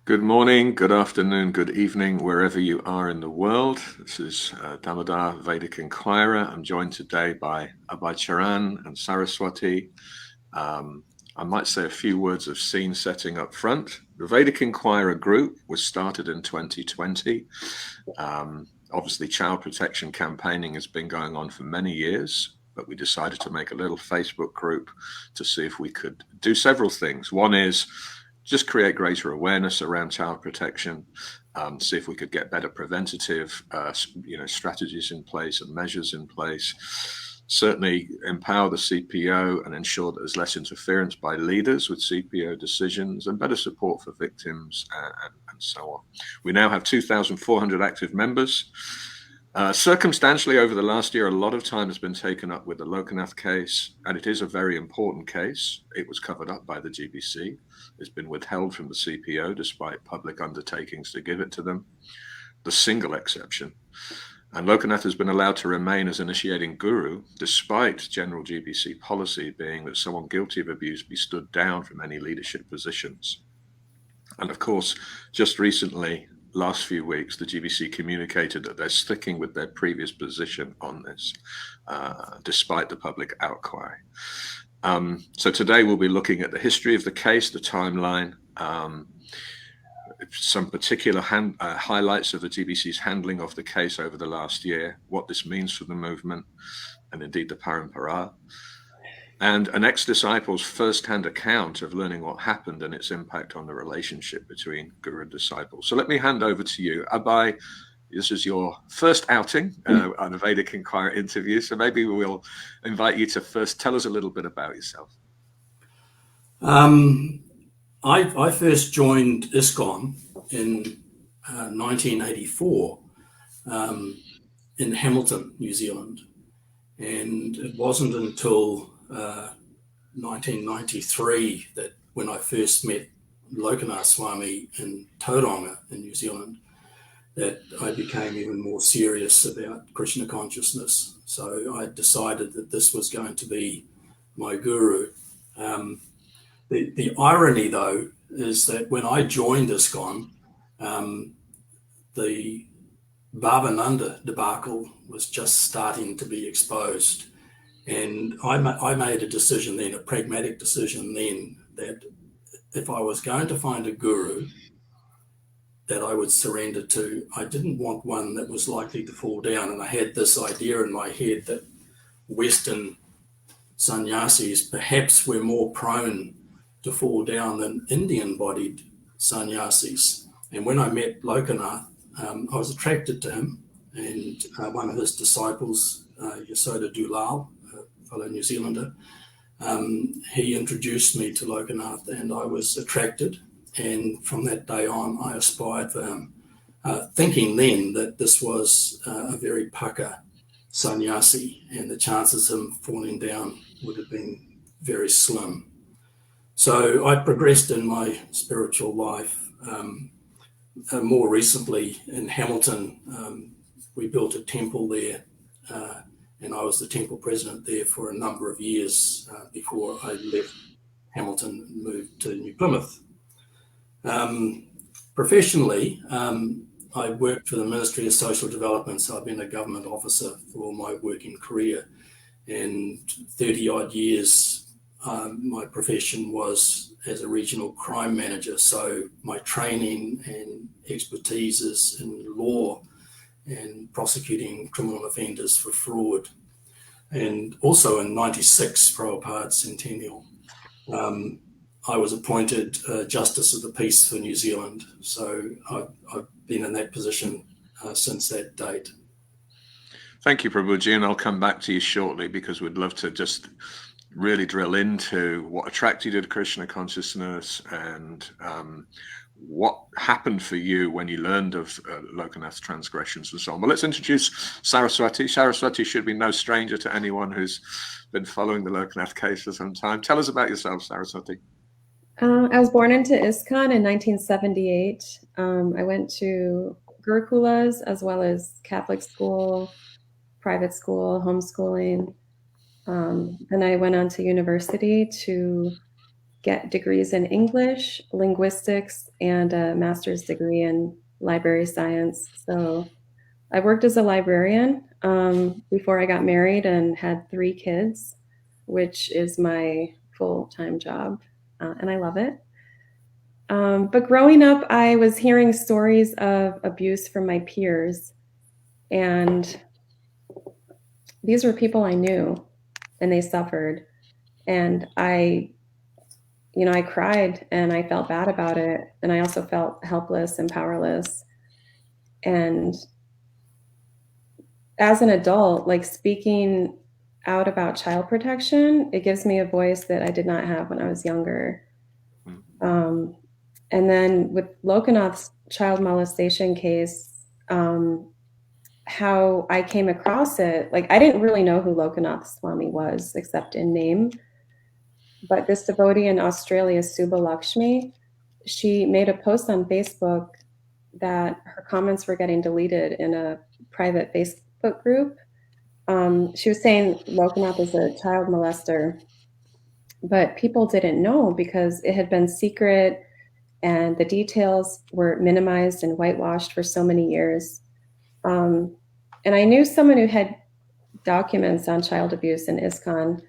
Good morning, good afternoon, good evening, wherever you are in the world. This is Damodar Vedic Inquirer. I'm joined today by Abhay Charan and Saraswati. I might say a few words of scene setting up front. The Vedic Inquirer group was started in 2020. Obviously, child protection campaigning has been going on for many years, but we decided to make a little Facebook group to see if we could do several things. One is just create greater awareness around child protection, see if we could get better preventative strategies in place and measures in place. Certainly empower the CPO and ensure that there's less interference by leaders with CPO decisions and better support for victims and so on. We now have 2,400 active members. Circumstantially, over the last year, a lot of time has been taken up with the Lokanath case, and it is a very important case. It was covered up by the GBC. It's been withheld from the CPO despite public undertakings to give it to them. The single exception. And Lokanath has been allowed to remain as initiating guru, despite general GBC policy being that someone guilty of abuse be stood down from any leadership positions. And of course, just recently, last few weeks, the GBC communicated that they're sticking with their previous position on this, despite the public outcry. So today we'll be looking at the history of the case, the timeline, some particular highlights of the GBC's handling of the case over the last year, what this means for the movement, and indeed the Parampara, and an ex-disciple's first-hand account of learning what happened and its impact on the relationship between guru and disciple. So let me hand over to you. Abhay, this is your first outing on a Vedic Inquirer interview, so maybe we'll invite you to first tell us a little bit about yourself. I first joined ISKCON in 1984 in Hamilton, New Zealand. And it wasn't until 1993 that when I first met Lokanath Swami in Tauranga in New Zealand, that I became even more serious about Krishna consciousness. So I decided that this was going to be my guru. The irony, though, is that when I joined ISKCON, the Bhavananda debacle was just starting to be exposed. And I made a decision then, a pragmatic decision then, that if I was going to find a guru that I would surrender to, I didn't want one that was likely to fall down. And I had this idea in my head that Western sannyasis perhaps were more prone to fall down than Indian-bodied sannyasis. And when I met Lokanath, I was attracted to him, and one of his disciples, Yasoda Dulal, a fellow New Zealander, he introduced me to Lokanath, and I was attracted. And from that day on, I aspired for him, thinking then that this was a very pucka sannyasi, and the chances of him falling down would have been very slim. So I progressed in my spiritual life. More recently in Hamilton, we built a temple there, and I was the temple president there for a number of years before I left Hamilton and moved to New Plymouth. Professionally, I worked for the Ministry of Social Development, so I've been a government officer for my working career, and 30 odd years my profession was as a regional crime manager. So my training and expertise is in law and prosecuting criminal offenders for fraud. And also in 96, Prabhupada's centennial, I was appointed Justice of the Peace for New Zealand. So I've been in that position since that date. Thank you, Prabhuji, and I'll come back to you shortly because we'd love to just really drill into what attracted you to Krishna consciousness and what happened for you when you learned of Lokanath's transgressions and so on. But let's introduce Saraswati. Saraswati should be no stranger to anyone who's been following the Lokanath case for some time. Tell us about yourself, Saraswati. I was born into ISKCON in 1978. I went to Gurukulas as well as Catholic school, private school, homeschooling. Then I went on to university to get degrees in English, linguistics, and a master's degree in library science. So I worked as a librarian before I got married and had 3 kids, which is my full-time job, and I love it. But growing up, I was hearing stories of abuse from my peers, and these were people I knew, and they suffered. And I cried and I felt bad about it. And I also felt helpless and powerless. And as an adult, like speaking out about child protection, it gives me a voice that I did not have when I was younger. And then with Lokanath's child molestation case, how I came across it, like I didn't really know who Lokanath Swami was except in name. But this devotee in Australia, Subha Lakshmi, she made a post on Facebook that her comments were getting deleted in a private Facebook group. She was saying Lokanath is a child molester, but people didn't know because it had been secret and the details were minimized and whitewashed for so many years. And I knew someone who had documents on child abuse in ISKCON.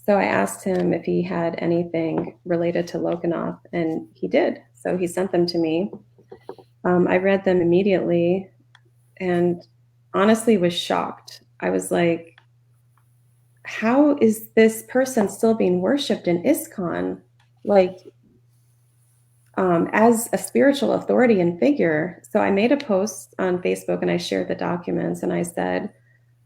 So I asked him if he had anything related to Lokanath, and he did. So he sent them to me. I read them immediately and honestly was shocked. I was like, how is this person still being worshipped in ISKCON? Like, as a spiritual authority and figure. So I made a post on Facebook and I shared the documents and I said,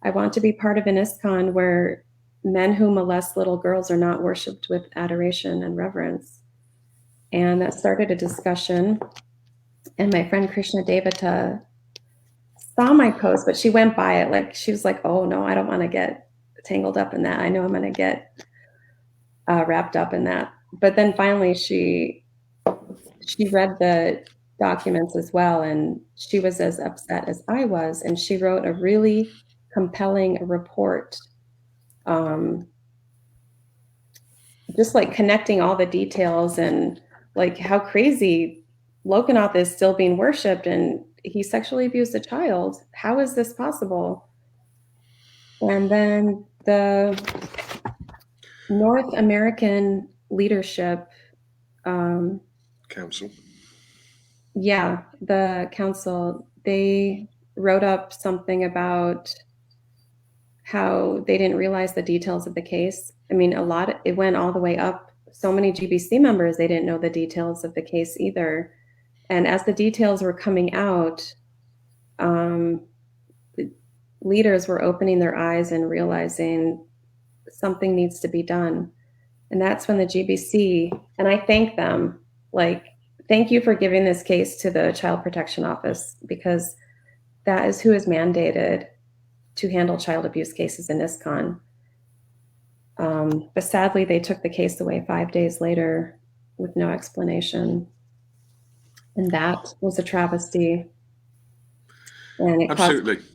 I want to be part of an ISKCON where men who molest little girls are not worshipped with adoration and reverence. And that started a discussion. And my friend Krishna Devata saw my post, but she went by it like, she was like, oh no, I don't want to get tangled up in that. I know I'm going to get wrapped up in that. But then finally she read the documents as well, and she was as upset as I was. And she wrote a really compelling report, just like connecting all the details and like how crazy Lokanath is still being worshipped and he sexually abused a child. How is this possible? And then the North American Leadership Council. Yeah, the council, they wrote up something about how they didn't realize the details of the case. I mean, it went all the way up. So many GBC members, they didn't know the details of the case either. And as the details were coming out, leaders were opening their eyes and realizing something needs to be done. And that's when the GBC, and I thank them, like, thank you for giving this case to the Child Protection Office, because that is who is mandated to handle child abuse cases in ISKCON. But sadly, they took the case away 5 days later with no explanation. And that was a travesty. And it Absolutely. caused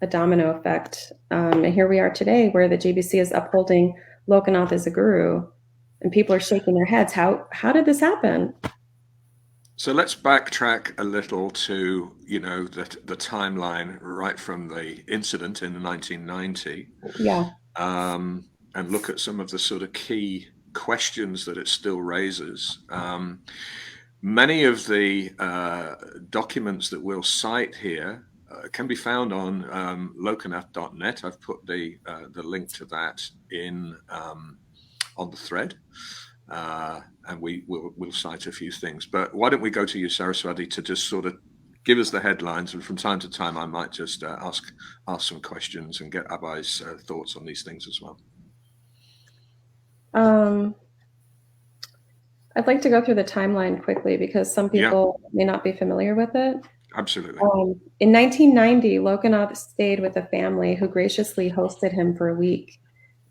a domino effect. And here we are today where the GBC is upholding Lokanath as a guru, and people are shaking their heads. How did this happen? So let's backtrack a little to, the timeline right from the incident in 1990. Yeah. And look at some of the sort of key questions that it still raises. Many of the documents that we'll cite here can be found on lokanath.net. I've put the link to that on the thread. And we'll cite a few things. But why don't we go to you, Saraswati, to just sort of give us the headlines, and from time to time I might just ask some questions and get Abhay's thoughts on these things as well. I'd like to go through the timeline quickly because some people may not be familiar with it. Absolutely. In 1990, Lokanath stayed with a family who graciously hosted him for a week.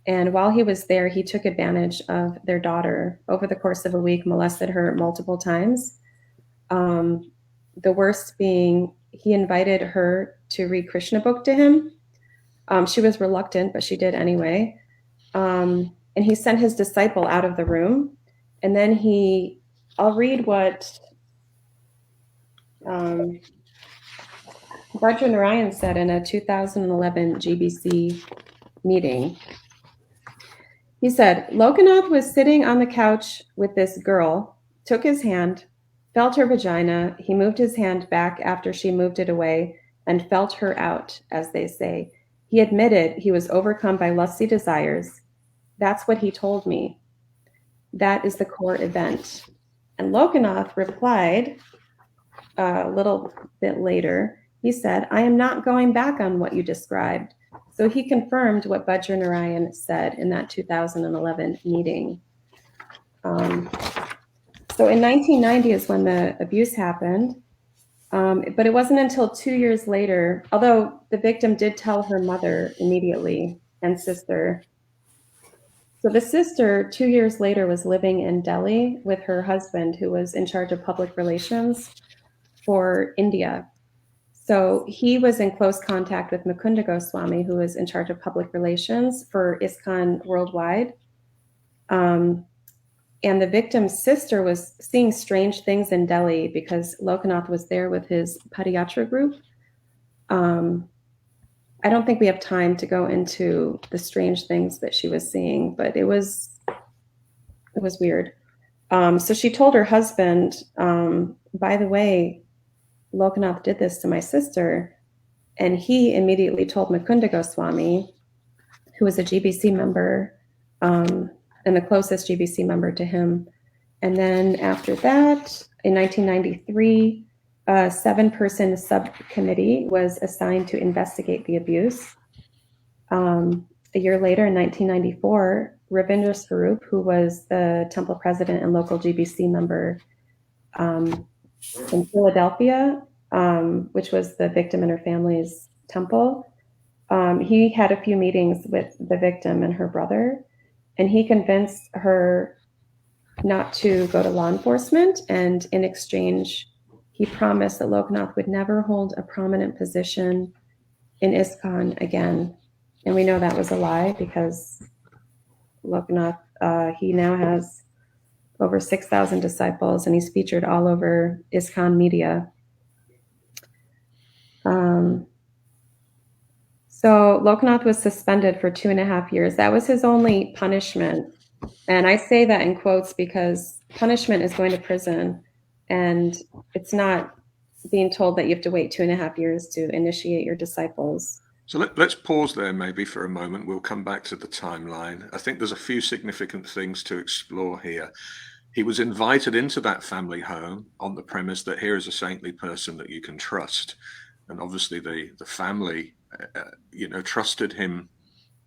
And while he was there, he took advantage of their daughter. Over the course of a week, molested her multiple times. The worst being, he invited her to read Krishna book to him. She was reluctant, but she did anyway. And he sent his disciple out of the room. And then I'll read what Bajra Narayan said in a 2011 GBC meeting. He said, Lokanath was sitting on the couch with this girl, took his hand, felt her vagina. He moved his hand back after she moved it away and felt her out, as they say. He admitted he was overcome by lusty desires. That's what he told me. That is the core event. And Lokanath replied a little bit later. He said, I am not going back on what you described. So he confirmed what Bajra Narayan said in that 2011 meeting. So in 1990 is when the abuse happened. But it wasn't until 2 years later, although the victim did tell her mother immediately and sister. So the sister, 2 years later, was living in Delhi with her husband, who was in charge of public relations for India. So he was in close contact with Mukunda Goswami, who was in charge of public relations for ISKCON worldwide. And the victim's sister was seeing strange things in Delhi because Lokanath was there with his Padayatra group. I don't think we have time to go into the strange things that she was seeing, but it was weird. So she told her husband, by the way, Lokanath did this to my sister. And he immediately told Mukunda Goswami, who was a GBC member, and the closest GBC member to him. And then after that, in 1993, a 7-person subcommittee was assigned to investigate the abuse. A year later, in 1994, Ravindra Swarup, who was the temple president and local GBC member in Philadelphia, which was the victim and her family's temple, he had a few meetings with the victim and her brother, and he convinced her not to go to law enforcement. And in exchange, he promised that Lokanath would never hold a prominent position in ISKCON again. And we know that was a lie because Lokanath, he now has over 6,000 disciples, and he's featured all over ISKCON media. So Lokanath was suspended for 2.5 years. That was his only punishment. And I say that in quotes because punishment is going to prison, and it's not being told that you have to wait 2.5 years to initiate your disciples. So let's pause there maybe for a moment. We'll come back to the timeline. I think there's a few significant things to explore here. He was invited into that family home on the premise that here is a saintly person that you can trust. And obviously the family, trusted him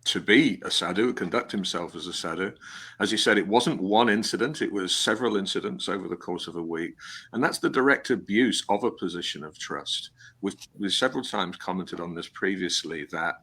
to be a sadhu, conduct himself as a sadhu. As you said, it wasn't one incident, it was several incidents over the course of a week. And that's the direct abuse of a position of trust. We've several times commented on this previously that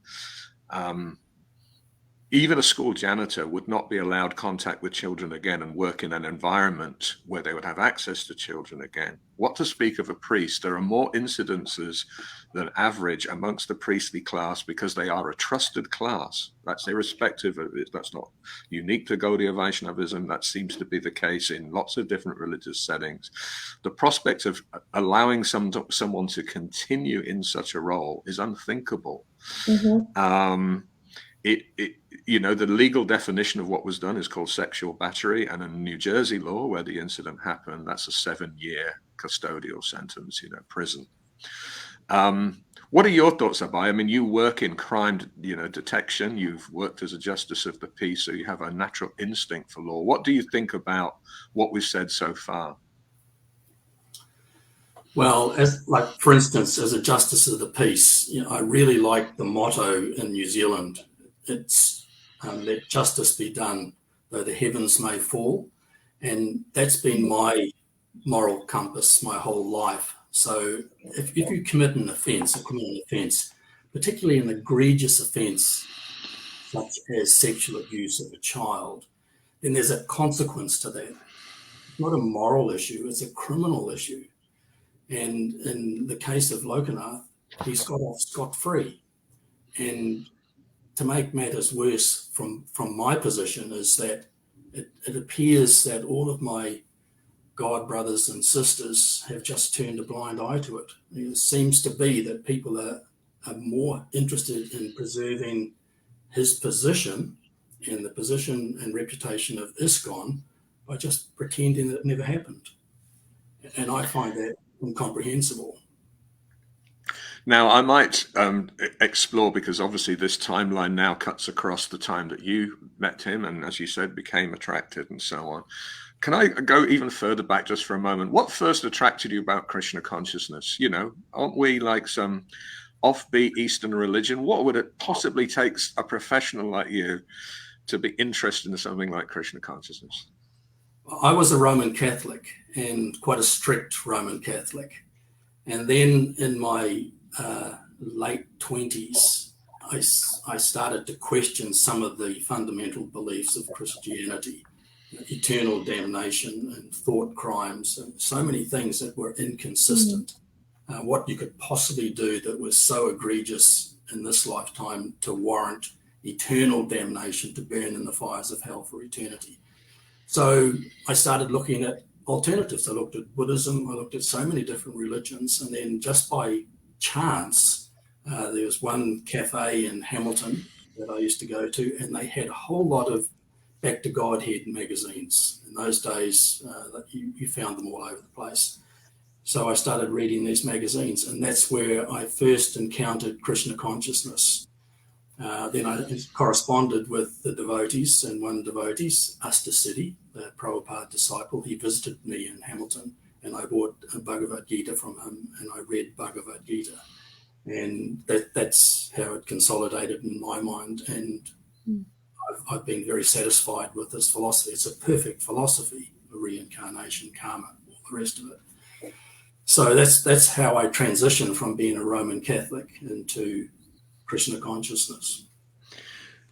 even a school janitor would not be allowed contact with children again and work in an environment where they would have access to children again. What to speak of a priest? There are more incidences than average amongst the priestly class because they are a trusted class. That's irrespective of it. That's not unique to Gaudiya Vaishnavism. That seems to be the case in lots of different religious settings. The prospect of allowing someone to continue in such a role is unthinkable. Mm-hmm. The legal definition of what was done is called sexual battery, and in New Jersey law, where the incident happened, that's a 7-year custodial sentence, prison. What are your thoughts, Abhay? I mean, you work in crime, detection. You've worked as a justice of the peace, so you have a natural instinct for law. What do you think about what we've said so far? Well, for instance, as a justice of the peace, I really like the motto in New Zealand. It's let justice be done, though the heavens may fall. And that's been my moral compass my whole life. So if you commit an offence, a criminal offence, particularly an egregious offence such as sexual abuse of a child, then there's a consequence to that. It's not a moral issue, it's a criminal issue. And in the case of Lokanath, he's got off scot-free. And to make matters worse from my position is that it appears that all of my God brothers and sisters have just turned a blind eye to it. It seems to be that people are more interested in preserving his position and the position and reputation of ISKCON by just pretending that it never happened. And I find that incomprehensible. Now, I might explore, because obviously this timeline now cuts across the time that you met him and, as you said, became attracted and so on. Can I go even further back just for a moment? What first attracted you about Krishna consciousness? You know, aren't we like some offbeat Eastern religion? What would it possibly take a professional like you to be interested in something like Krishna consciousness? I was a Roman Catholic, and quite a strict Roman Catholic. And then in my late 20s, I started to question some of the fundamental beliefs of Christianity, eternal damnation and thought crimes, and so many things that were inconsistent. What you could possibly do that was so egregious in this lifetime to warrant eternal damnation, to burn in the fires of hell for eternity. So I started looking at alternatives. I looked at Buddhism, I looked at so many different religions, and then just by chance, there was one cafe in Hamilton that I used to go to, and they had a whole lot of Back to Godhead magazines. In those days, you found them all over the place. So I started reading these magazines, and that's where I first encountered Krishna consciousness. Then I corresponded with the devotees, and one devotee, Siddhi, the Prabhupada disciple, he visited me in Hamilton, and I bought a Bhagavad Gita from him, and I read Bhagavad Gita. And that's how it consolidated in my mind. And I've been very satisfied with this philosophy. It's a perfect philosophy, reincarnation, karma, all the rest of it. So that's how I transitioned from being a Roman Catholic into Krishna consciousness.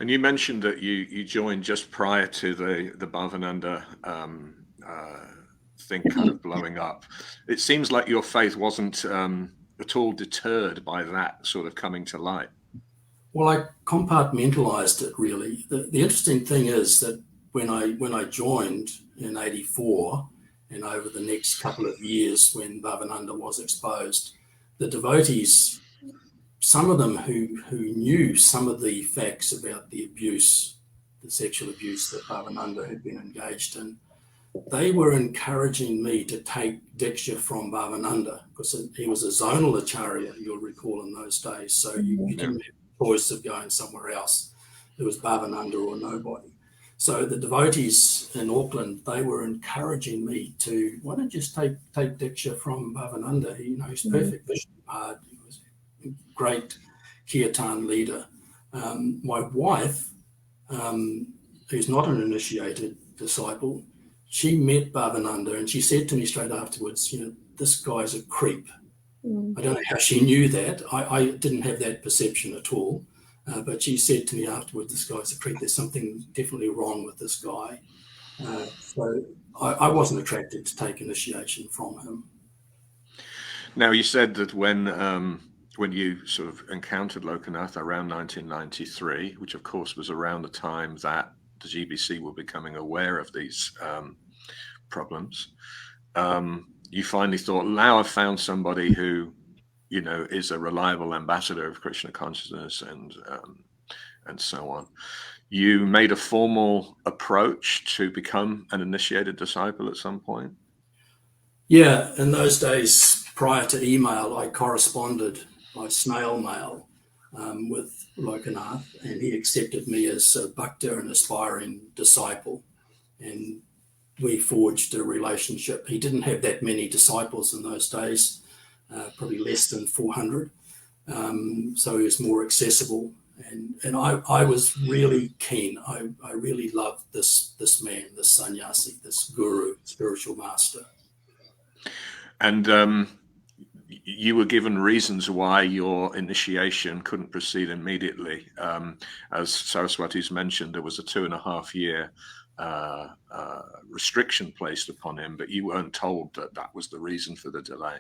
And you mentioned that you joined just prior to the Bhavananda thing kind of blowing up. It seems like your faith wasn't at all deterred by that sort of coming to light. Well, I compartmentalized it, really. The interesting thing is that when I joined in '84, and over the next couple of years when Bhavananda was exposed, the devotees, some of them who knew some of the facts about the abuse, the sexual abuse that Bhavananda had been engaged in, they were encouraging me to take Diksha from Bhavananda, because he was a zonal acharya, you'll recall, in those days. So you didn't have a choice of going somewhere else. It was Bhavananda or nobody. So the devotees in Auckland, they were encouraging me to, why don't you just take Diksha from Bhavananda? He's perfect Vishnupad. He was a great kirtan leader. My wife, who's not an initiated disciple, she met Bhavananda, and she said to me straight afterwards, this guy's a creep. I don't know how she knew that. I didn't have that perception at all. But she said to me afterwards, this guy's a creep. There's something definitely wrong with this guy. So I wasn't attracted to take initiation from him. Now, you said that when you sort of encountered Lokanath around 1993, which of course was around the time that the GBC were becoming aware of these problems, you finally thought, now I've found somebody who is a reliable ambassador of Krishna consciousness and so on. You made a formal approach to become an initiated disciple at some point? Yeah, in those days, prior to email, I corresponded by snail mail with Lokanath, and he accepted me as a bhakta, an aspiring disciple, and we forged a relationship. He didn't have that many disciples in those days, probably less than 400. So he was more accessible. And I was really keen. I really loved this man, this sannyasi, this guru, spiritual master. And you were given reasons why your initiation couldn't proceed immediately. As Saraswati's mentioned, there was a 2.5 year restriction placed upon him, but you weren't told that was the reason for the delay.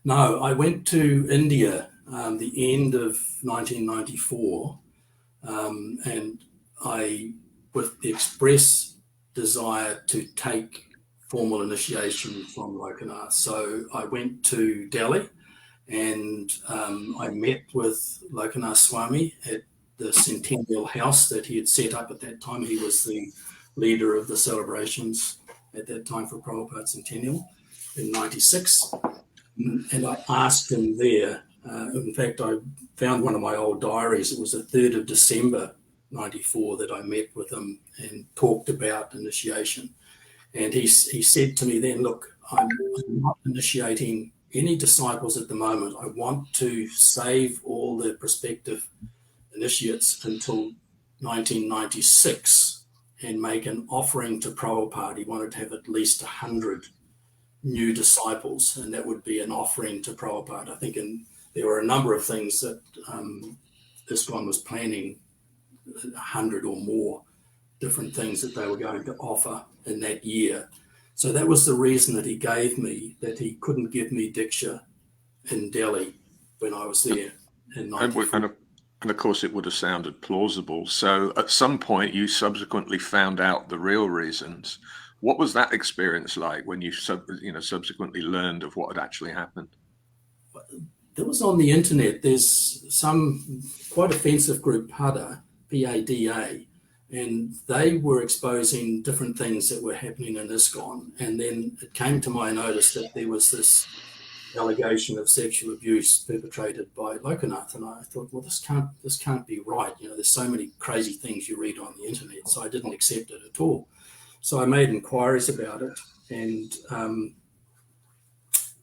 No, I went to India the end of 1994, and I, with the express desire to take formal initiation from Lokanath. So I went to Delhi and I met with Lokanath Swami at the Centennial house that he had set up at that time. He was the leader of the celebrations at that time for Prabhupada's Centennial in 96. And I asked him there, in fact, I found one of my old diaries. It was the 3rd of December, 94, that I met with him and talked about initiation. And he said to me then, look, I'm not initiating any disciples at the moment. I want to save all the prospective initiates until 1996 and make an offering to Prabhupada. He wanted to have at least 100 new disciples, and that would be an offering to Prabhupada. I think there were a number of things that ISKCON was planning, 100 or more different things that they were going to offer in that year. So that was the reason that he gave me, that he couldn't give me Diksha in Delhi when I was there in 94. And of course, it would have sounded plausible. So at some point, you subsequently found out the real reasons. What was that experience like when you subsequently learned of what had actually happened? That was on the internet. There's some quite offensive group, PADA, P-A-D-A, and they were exposing different things that were happening in ISKCON. And then it came to my notice that there was this allegation of sexual abuse perpetrated by Lokanath, and I thought, well, this can't be right. There's so many crazy things you read on the internet, so I didn't accept it at all. So I made inquiries about it and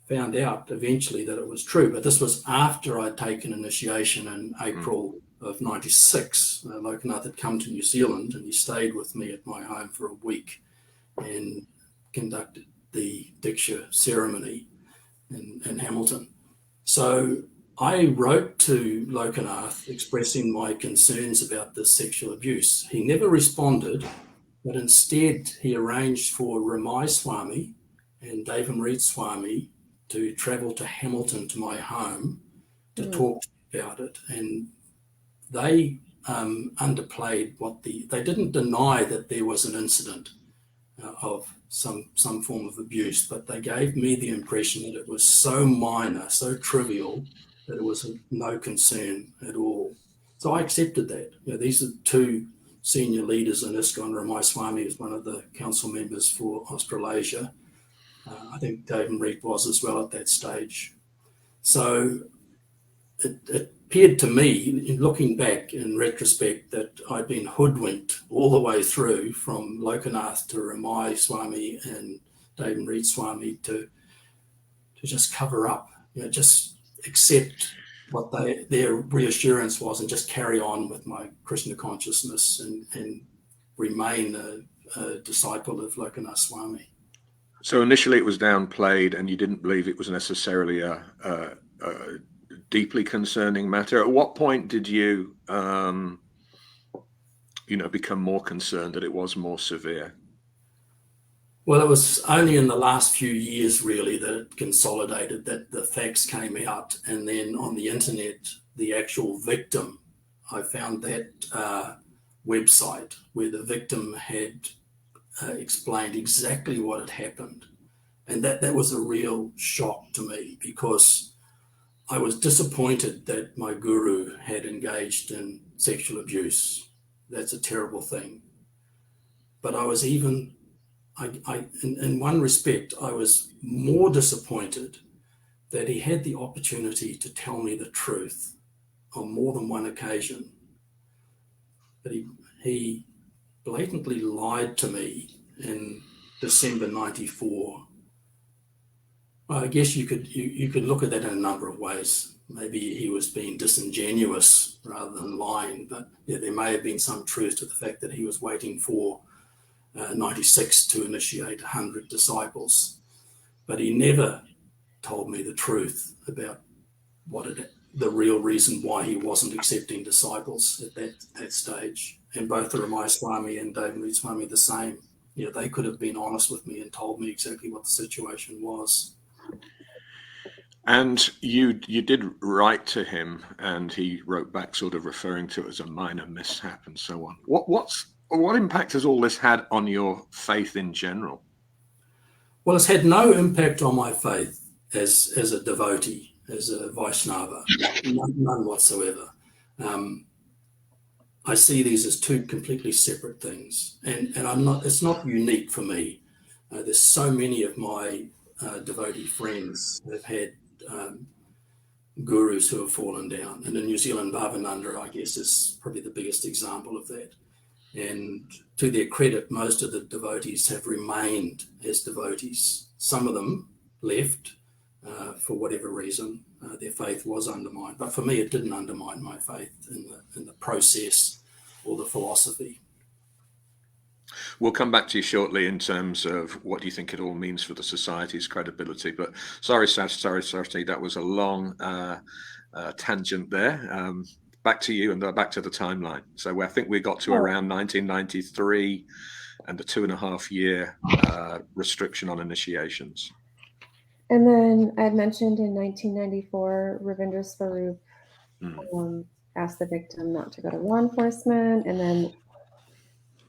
found out eventually that it was true. But this was after I'd taken initiation in April of 96. Lokanath had come to New Zealand and he stayed with me at my home for a week and conducted the Diksha ceremony in Hamilton. So I wrote to Lokanath expressing my concerns about the sexual abuse. He never responded, but instead he arranged for Ramai Swami and Devam Swami to travel to Hamilton to my home to talk about it. And they underplayed they didn't deny that there was an incident of some form of abuse, but they gave me the impression that it was so minor, so trivial, that it was no concern at all. So I accepted that. These are two senior leaders in ISKCON. Ramai Swami is one of the council members for Australasia. I think Devam was as well at that stage. So it appeared to me, in looking back in retrospect, that I'd been hoodwinked all the way through from Lokanath to Ramai Swami and Devam Swami to just cover up, just accept what their reassurance was and just carry on with my Krishna consciousness and remain a disciple of Lokanath Swami. So initially it was downplayed and you didn't believe it was necessarily a deeply concerning matter. At what point did you, become more concerned that it was more severe? Well, it was only in the last few years, really, that it consolidated, that the facts came out. And then on the internet, the actual victim, I found that website where the victim had explained exactly what had happened. And that was a real shock to me, because I was disappointed that my guru had engaged in sexual abuse. That's a terrible thing. But I was in one respect, I was more disappointed that he had the opportunity to tell me the truth on more than one occasion. But he blatantly lied to me in December 94. Well, I guess you could look at that in a number of ways. Maybe he was being disingenuous rather than lying, but there may have been some truth to the fact that he was waiting for 96 to initiate 100 disciples. But he never told me the truth about the real reason why he wasn't accepting disciples at that stage. And both the Ramai Swami and Devam Swami the same. They could have been honest with me and told me exactly what the situation was. And you did write to him, and he wrote back, sort of referring to it as a minor mishap and so on. What impact has all this had on your faith in general? Well, it's had no impact on my faith as a devotee, as a Vaishnava, none whatsoever. I see these as two completely separate things, and I'm not. It's not unique for me. There's so many of my devotee friends have had gurus who have fallen down, and in New Zealand, Bhavananda, I guess, is probably the biggest example of that. And to their credit, most of the devotees have remained as devotees. Some of them left for whatever reason. Their faith was undermined. But for me, it didn't undermine my faith in the process or the philosophy. We'll come back to you shortly in terms of what you think it all means for the society's credibility. But sorry, Saraswati, that was a long tangent there. Back to you and back to the timeline. So I think we got to around 1993 and the 2.5-year restriction on initiations. And then I had mentioned in 1994, Ravindra Swarup asked the victim not to go to law enforcement. And then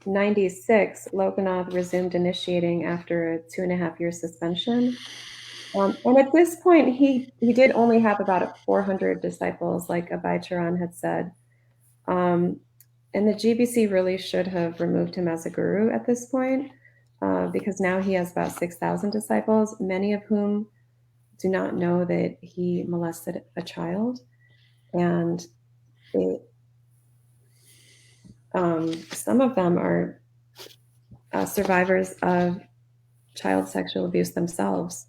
96, Lokanath resumed initiating after a 2.5-year suspension. And at this point, he did only have about 400 disciples, like Abhay Charan had said. And the GBC really should have removed him as a guru at this point, because now he has about 6,000 disciples, many of whom do not know that he molested a child. And some of them are survivors of child sexual abuse themselves.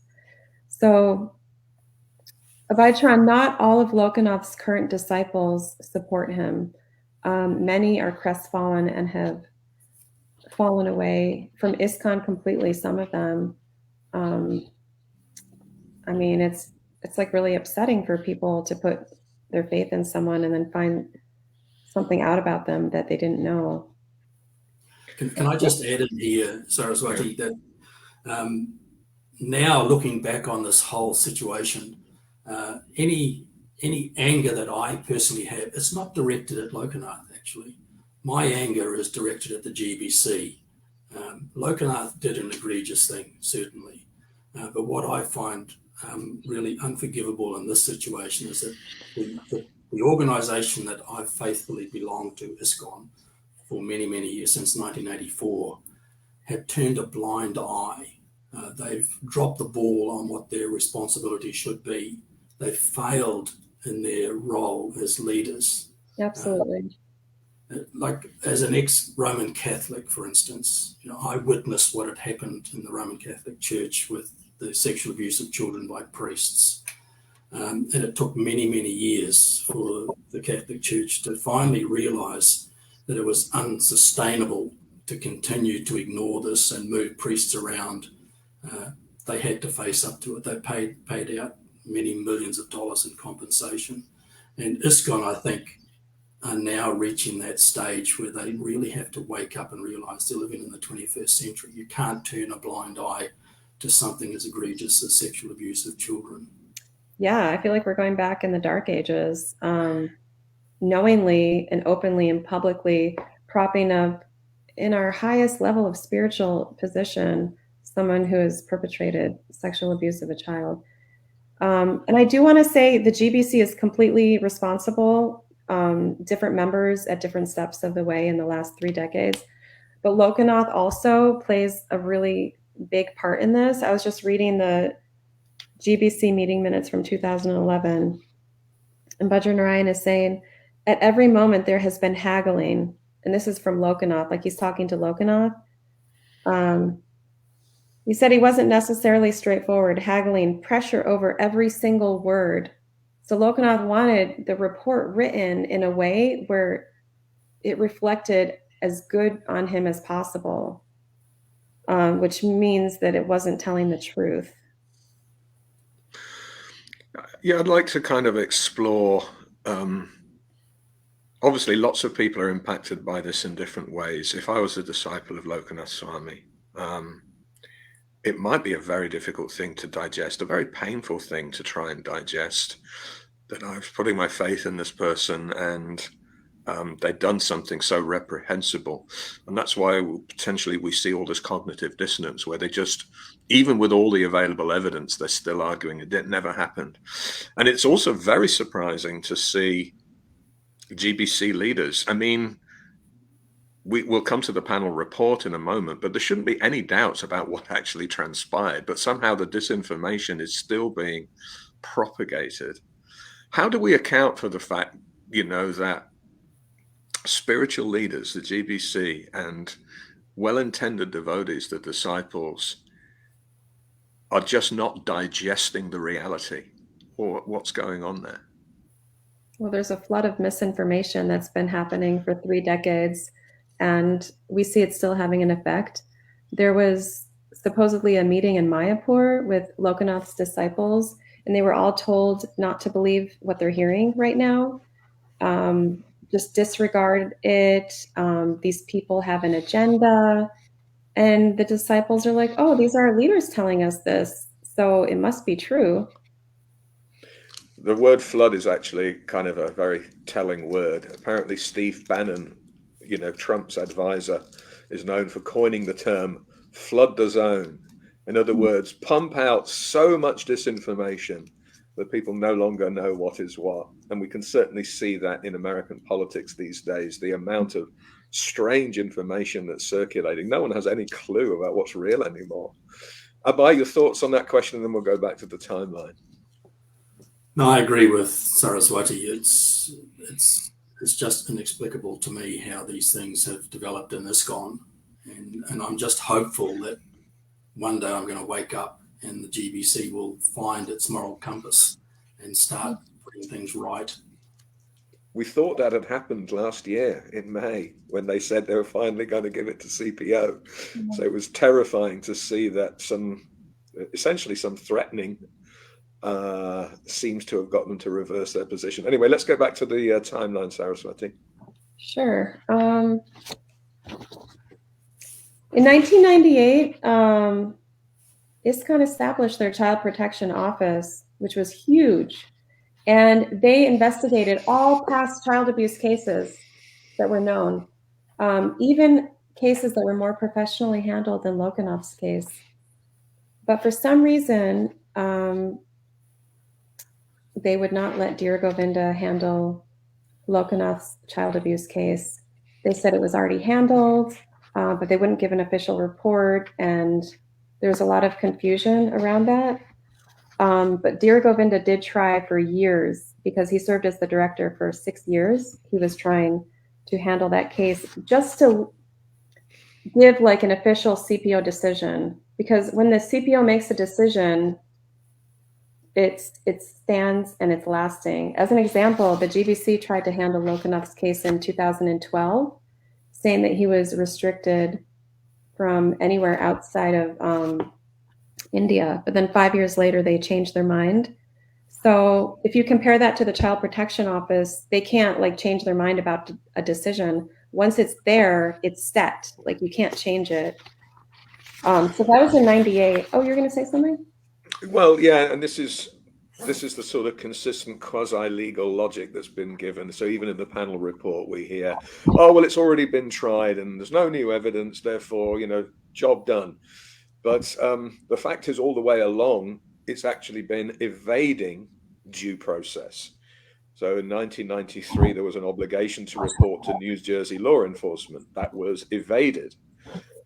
So, Abhay Charan, not all of Lokanath's current disciples support him. Many are crestfallen and have fallen away from ISKCON completely. Some of them. I mean, it's like really upsetting for people to put their faith in someone and then find something out about them that they didn't know. Can I just add in here, Saraswati, that now looking back on this whole situation, any anger that I personally have, it's not directed at Lokanath, actually. My anger is directed at the GBC. Lokanath did an egregious thing, certainly. But what I find really unforgivable in this situation is that the organisation that I've faithfully belonged to, ISKCON, for many, many years, since 1984, have turned a blind eye. They've dropped the ball on what their responsibility should be. They've failed in their role as leaders. Absolutely. Like as an ex-Roman Catholic, for instance, I witnessed what had happened in the Roman Catholic Church with the sexual abuse of children by priests. And it took many, many years for the Catholic Church to finally realise that it was unsustainable to continue to ignore this and move priests around. They had to face up to it. They paid out many millions of dollars in compensation. And ISKCON, I think, are now reaching that stage where they really have to wake up and realise they're living in the 21st century. You can't turn a blind eye to something as egregious as sexual abuse of children. Yeah, I feel like we're going back in the dark ages, knowingly and openly and publicly propping up in our highest level of spiritual position someone who has perpetrated sexual abuse of a child. And I do want to say the GBC is completely responsible, different members at different steps of the way in the last 3 decades. But Lokanath also plays a really big part in this. I was just reading the GBC meeting minutes from 2011, and Bajranarayan is saying, at every moment there has been haggling, and this is from Lokanath, like he's talking to Lokanath. He said he wasn't necessarily straightforward, haggling, pressure over every single word. So Lokanath wanted the report written in a way where it reflected as good on him as possible, which means that it wasn't telling the truth. Yeah, I'd like to kind of explore, obviously lots of people are impacted by this in different ways. If I was a disciple of Lokanath Swami, it might be a very difficult thing to digest, a very painful thing to try and digest, that I was putting my faith in this person and they'd done something so reprehensible. And that's why potentially we see all this cognitive dissonance where they just, even with all the available evidence, they're still arguing it never happened. And it's also very surprising to see GBC leaders. I mean, we'll come to the panel report in a moment, but there shouldn't be any doubts about what actually transpired. But somehow the disinformation is still being propagated. How do we account for the fact, that spiritual leaders, the GBC, and well-intended devotees, the disciples, are just not digesting the reality? Or what's going on there? Well, there's a flood of misinformation that's been happening for 3 decades, and we see it still having an effect. There was supposedly a meeting in Mayapur with Lokanath's disciples, and they were all told not to believe what they're hearing right now. Just disregard it. These people have an agenda. And the disciples are like, oh, these are our leaders telling us this, so it must be true. The word flood is actually kind of a very telling word. Apparently, Steve Bannon, Trump's advisor, is known for coining the term flood the zone. In other words, pump out so much disinformation that people no longer know what is what. And we can certainly see that in American politics these days, the amount of strange information that's circulating. No one has any clue about what's real anymore. Abhay, your thoughts on that question, and then we'll go back to the timeline. No, I agree with Saraswati. It's just inexplicable to me how these things have developed in ISKCON. And I'm just hopeful that one day I'm going to wake up and the GBC will find its moral compass and start putting things right. We thought that had happened last year in May when they said they were finally going to give it to CPO. So it was terrifying to see that essentially some threatening seems to have got them to reverse their position. Anyway, let's go back to the timeline, Saraswati. Sure. In 1998, ISKCON established their Child Protection Office, which was huge. And they investigated all past child abuse cases that were known, even cases that were more professionally handled than Lokanath's case. But for some reason, they would not let Dhir Govinda handle Lokanath's child abuse case. They said it was already handled, but they wouldn't give an official report, and there was a lot of confusion around that. But Dhir Govinda did try for years because he served as the director for 6 years. He was trying to handle that case just to give like an official CPO decision, because when the CPO makes a decision, it stands and it's lasting. As an example, the GBC tried to handle Lokanath's case in 2012, saying that he was restricted from anywhere outside of India. But then 5 years later, they changed their mind. So if you compare that to the Child Protection Office, they can't like change their mind about a decision. Once it's there, it's set. Like you can't change it. So that was in 98. Oh, you're going to say something? Well, yeah, and this is the sort of consistent quasi-legal logic that's been given. So even in the panel report, we hear, oh, well, it's already been tried and there's no new evidence, therefore, job done. But the fact is, all the way along, it's actually been evading due process. So in 1993, there was an obligation to report to New Jersey law enforcement. That was evaded.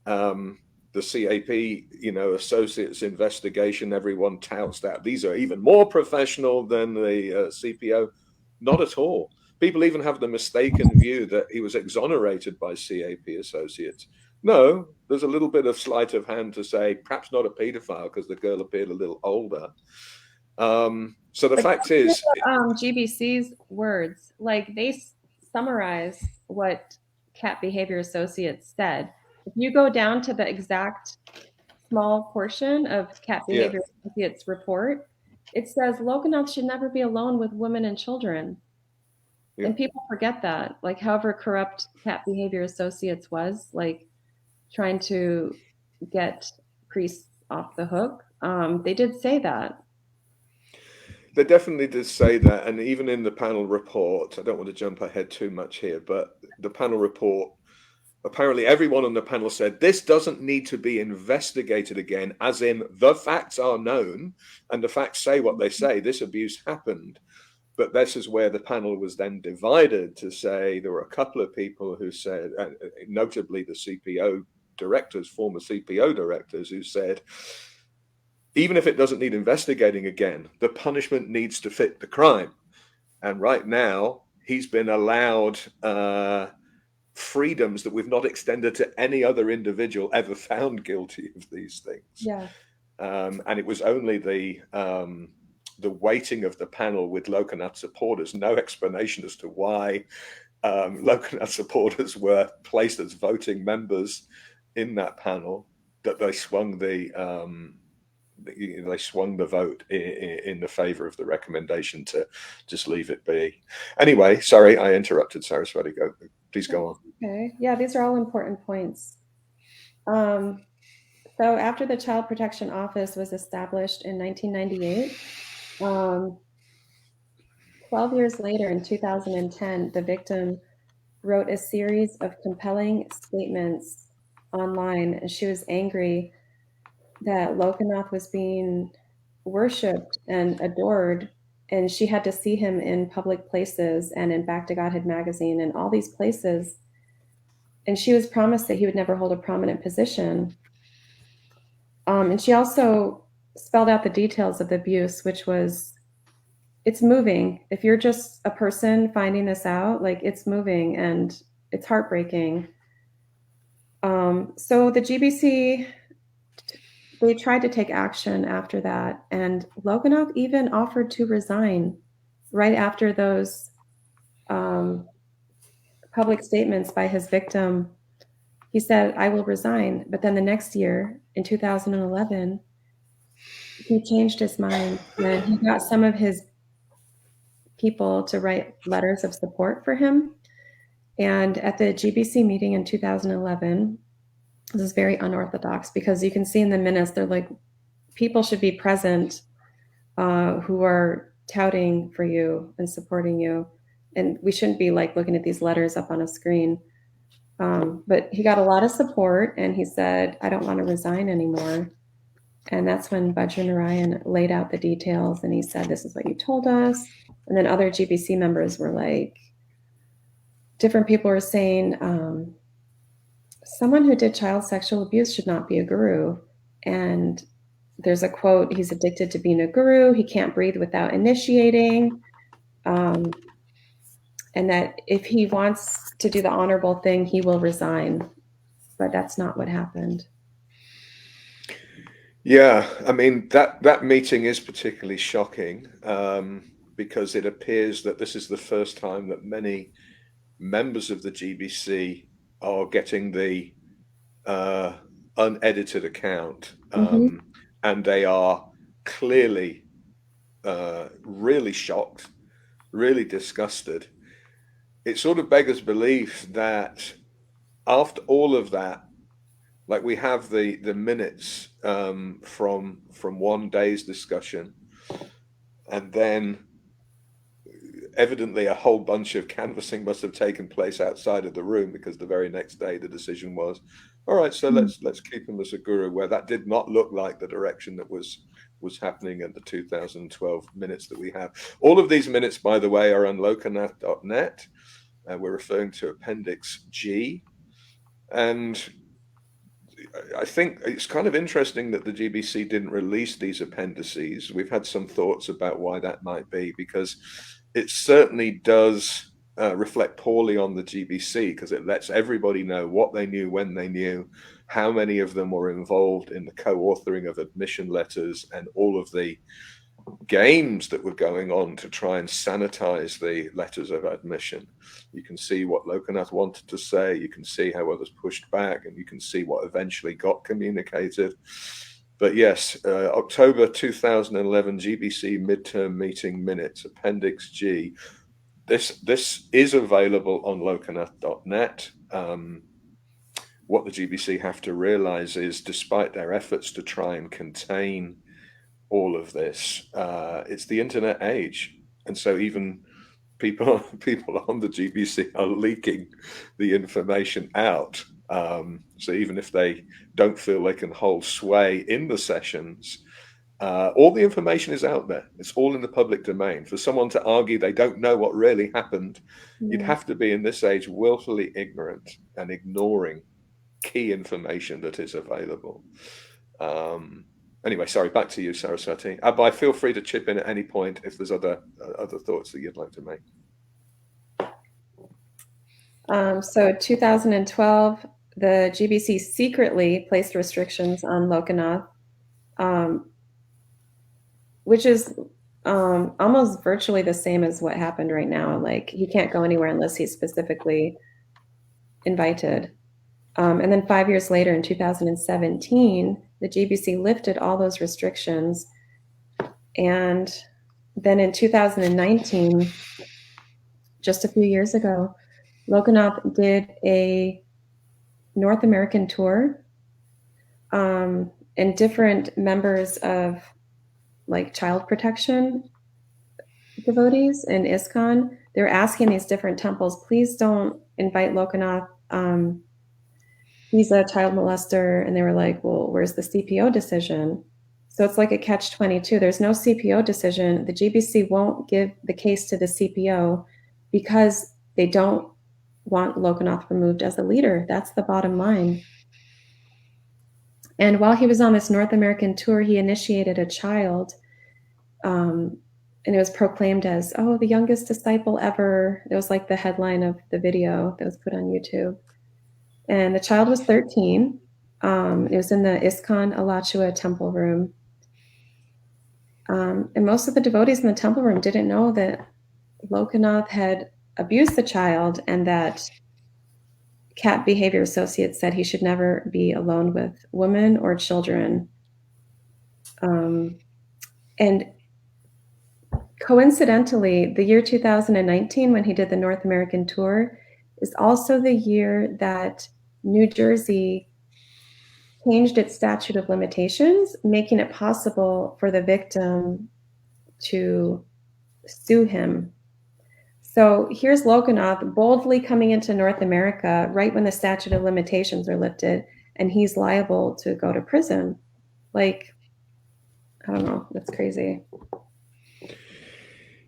The CAP, associates investigation, everyone touts that. These are even more professional than the CPO. Not at all. People even have the mistaken view that he was exonerated by CAP associates. No, there's a little bit of sleight of hand to say perhaps not a pedophile because the girl appeared a little older. So the fact is, GBC's words, like they summarize what cat behavior associates said. If you go down to the exact small portion of cat behavior associates report, it says Lokanath should never be alone with women and children. And people forget that, like however corrupt cat behavior associates was, like trying to get priests off the hook. They did say that. they definitely did say that, and even in the panel report, I don't want to jump ahead too much here, but the panel report, apparently everyone on the panel said this doesn't need to be investigated again, as in the facts are known and the facts say what they say. This abuse happened. But this is where the panel was then divided to say there were a couple of people who said, notably the CPO directors, former CPO directors, who said, even if it doesn't need investigating again, the punishment needs to fit the crime. And right now, he's been allowed freedoms that we've not extended to any other individual ever found guilty of these things. Yeah. And it was only the weighting of the panel with Lokanath supporters, no explanation as to why Lokanath supporters were placed as voting members in that panel, that they swung the vote in the favor of the recommendation to just leave it be. Anyway, sorry, I interrupted Saraswati. Please go on. Okay. Yeah, these are all important points. So after the Child Protection Office was established in 1998, 12 years later, in 2010, the victim wrote a series of compelling statements online, and she was angry that Lokanath was being worshipped and adored, and she had to see him in public places and in Back to Godhead magazine and all these places. And she was promised that he would never hold a prominent position. And she also spelled out the details of the abuse, which was, it's moving. If you're just a person finding this out, like, it's moving and it's heartbreaking. So the GBC, they tried to take action after that. And Lokanath even offered to resign right after those public statements by his victim. He said, I will resign. But then the next year, in 2011, he changed his mind, and he got some of his people to write letters of support for him. And at the GBC meeting in 2011, this is very unorthodox, because you can see in the minutes, they're like, people should be present who are touting for you and supporting you. And we shouldn't be like looking at these letters up on a screen. But he got a lot of support, and he said, I don't want to resign anymore. And that's when Bajranarayan laid out the details, and he said, this is what you told us. And then other GBC members were like, different people were saying, someone who did child sexual abuse should not be a guru. And there's a quote, he's addicted to being a guru. He can't breathe without initiating. And that if he wants to do the honorable thing, he will resign. But that's not what happened. Yeah, I mean, that meeting is particularly shocking because it appears that this is the first time that many members of the GBC are getting the unedited account, and they are clearly really shocked, really disgusted. It sort of beggars belief that after all of that, like, we have the minutes from one day's discussion, and then evidently a whole bunch of canvassing must have taken place outside of the room, because the very next day the decision was, all right, so let's keep him as a guru, where that did not look like the direction that was happening at the 2012 minutes that we have. All of these minutes, by the way, are on lokanath.net. We're referring to Appendix G. And I think it's kind of interesting that the GBC didn't release these appendices. We've had some thoughts about why that might be, because it certainly does reflect poorly on the GBC, because it lets everybody know what they knew, when they knew, how many of them were involved in the co-authoring of admission letters, and all of the games that were going on to try and sanitize the letters of admission. You can see what Lokanath wanted to say, you can see how others pushed back, and you can see what eventually got communicated. But yes, October 2011 GBC midterm meeting minutes, Appendix G. This is available on lokanath.net. What the GBC have to realize is, despite their efforts to try and contain all of this. It's the internet age, and so even people on the GBC are leaking the information out. So even if they don't feel they can hold sway in the sessions, all the information is out there. It's all in the public domain. For someone to argue they don't know what really happened, you'd have to be in this age willfully ignorant and ignoring key information that is available. Anyway, sorry, back to you, Saraswati. Abhay, feel free to chip in at any point if there's other thoughts that you'd like to make. So 2012, the GBC secretly placed restrictions on Lokanath, which is almost virtually the same as what happened right now. Like, he can't go anywhere unless he's specifically invited. And then 5 years later, in 2017, the GBC lifted all those restrictions. And then in 2019, just a few years ago, Lokanath did a North American tour, and different members of like child protection devotees in ISKCON, they're asking these different temples, please don't invite Lokanath. He's a child molester. And they were like, well, where's the CPO decision? So it's like a catch-22. There's no CPO decision. The GBC won't give the case to the CPO because they don't want Lokanath removed as a leader. That's the bottom line. And while he was on this North American tour, he initiated a child, and it was proclaimed as, oh, the youngest disciple ever. It was like the headline of the video that was put on YouTube. And the child was 13. It was in the ISKCON Alachua temple room. And most of the devotees in the temple room didn't know that Lokanath had abused the child, and that cat behavior associates said he should never be alone with women or children. And coincidentally, the year 2019, when he did the North American tour, is also the year that New Jersey changed its statute of limitations, making it possible for the victim to sue him. So here's Lokanath boldly coming into North America right when the statute of limitations are lifted, and he's liable to go to prison. Like, I don't know, that's crazy.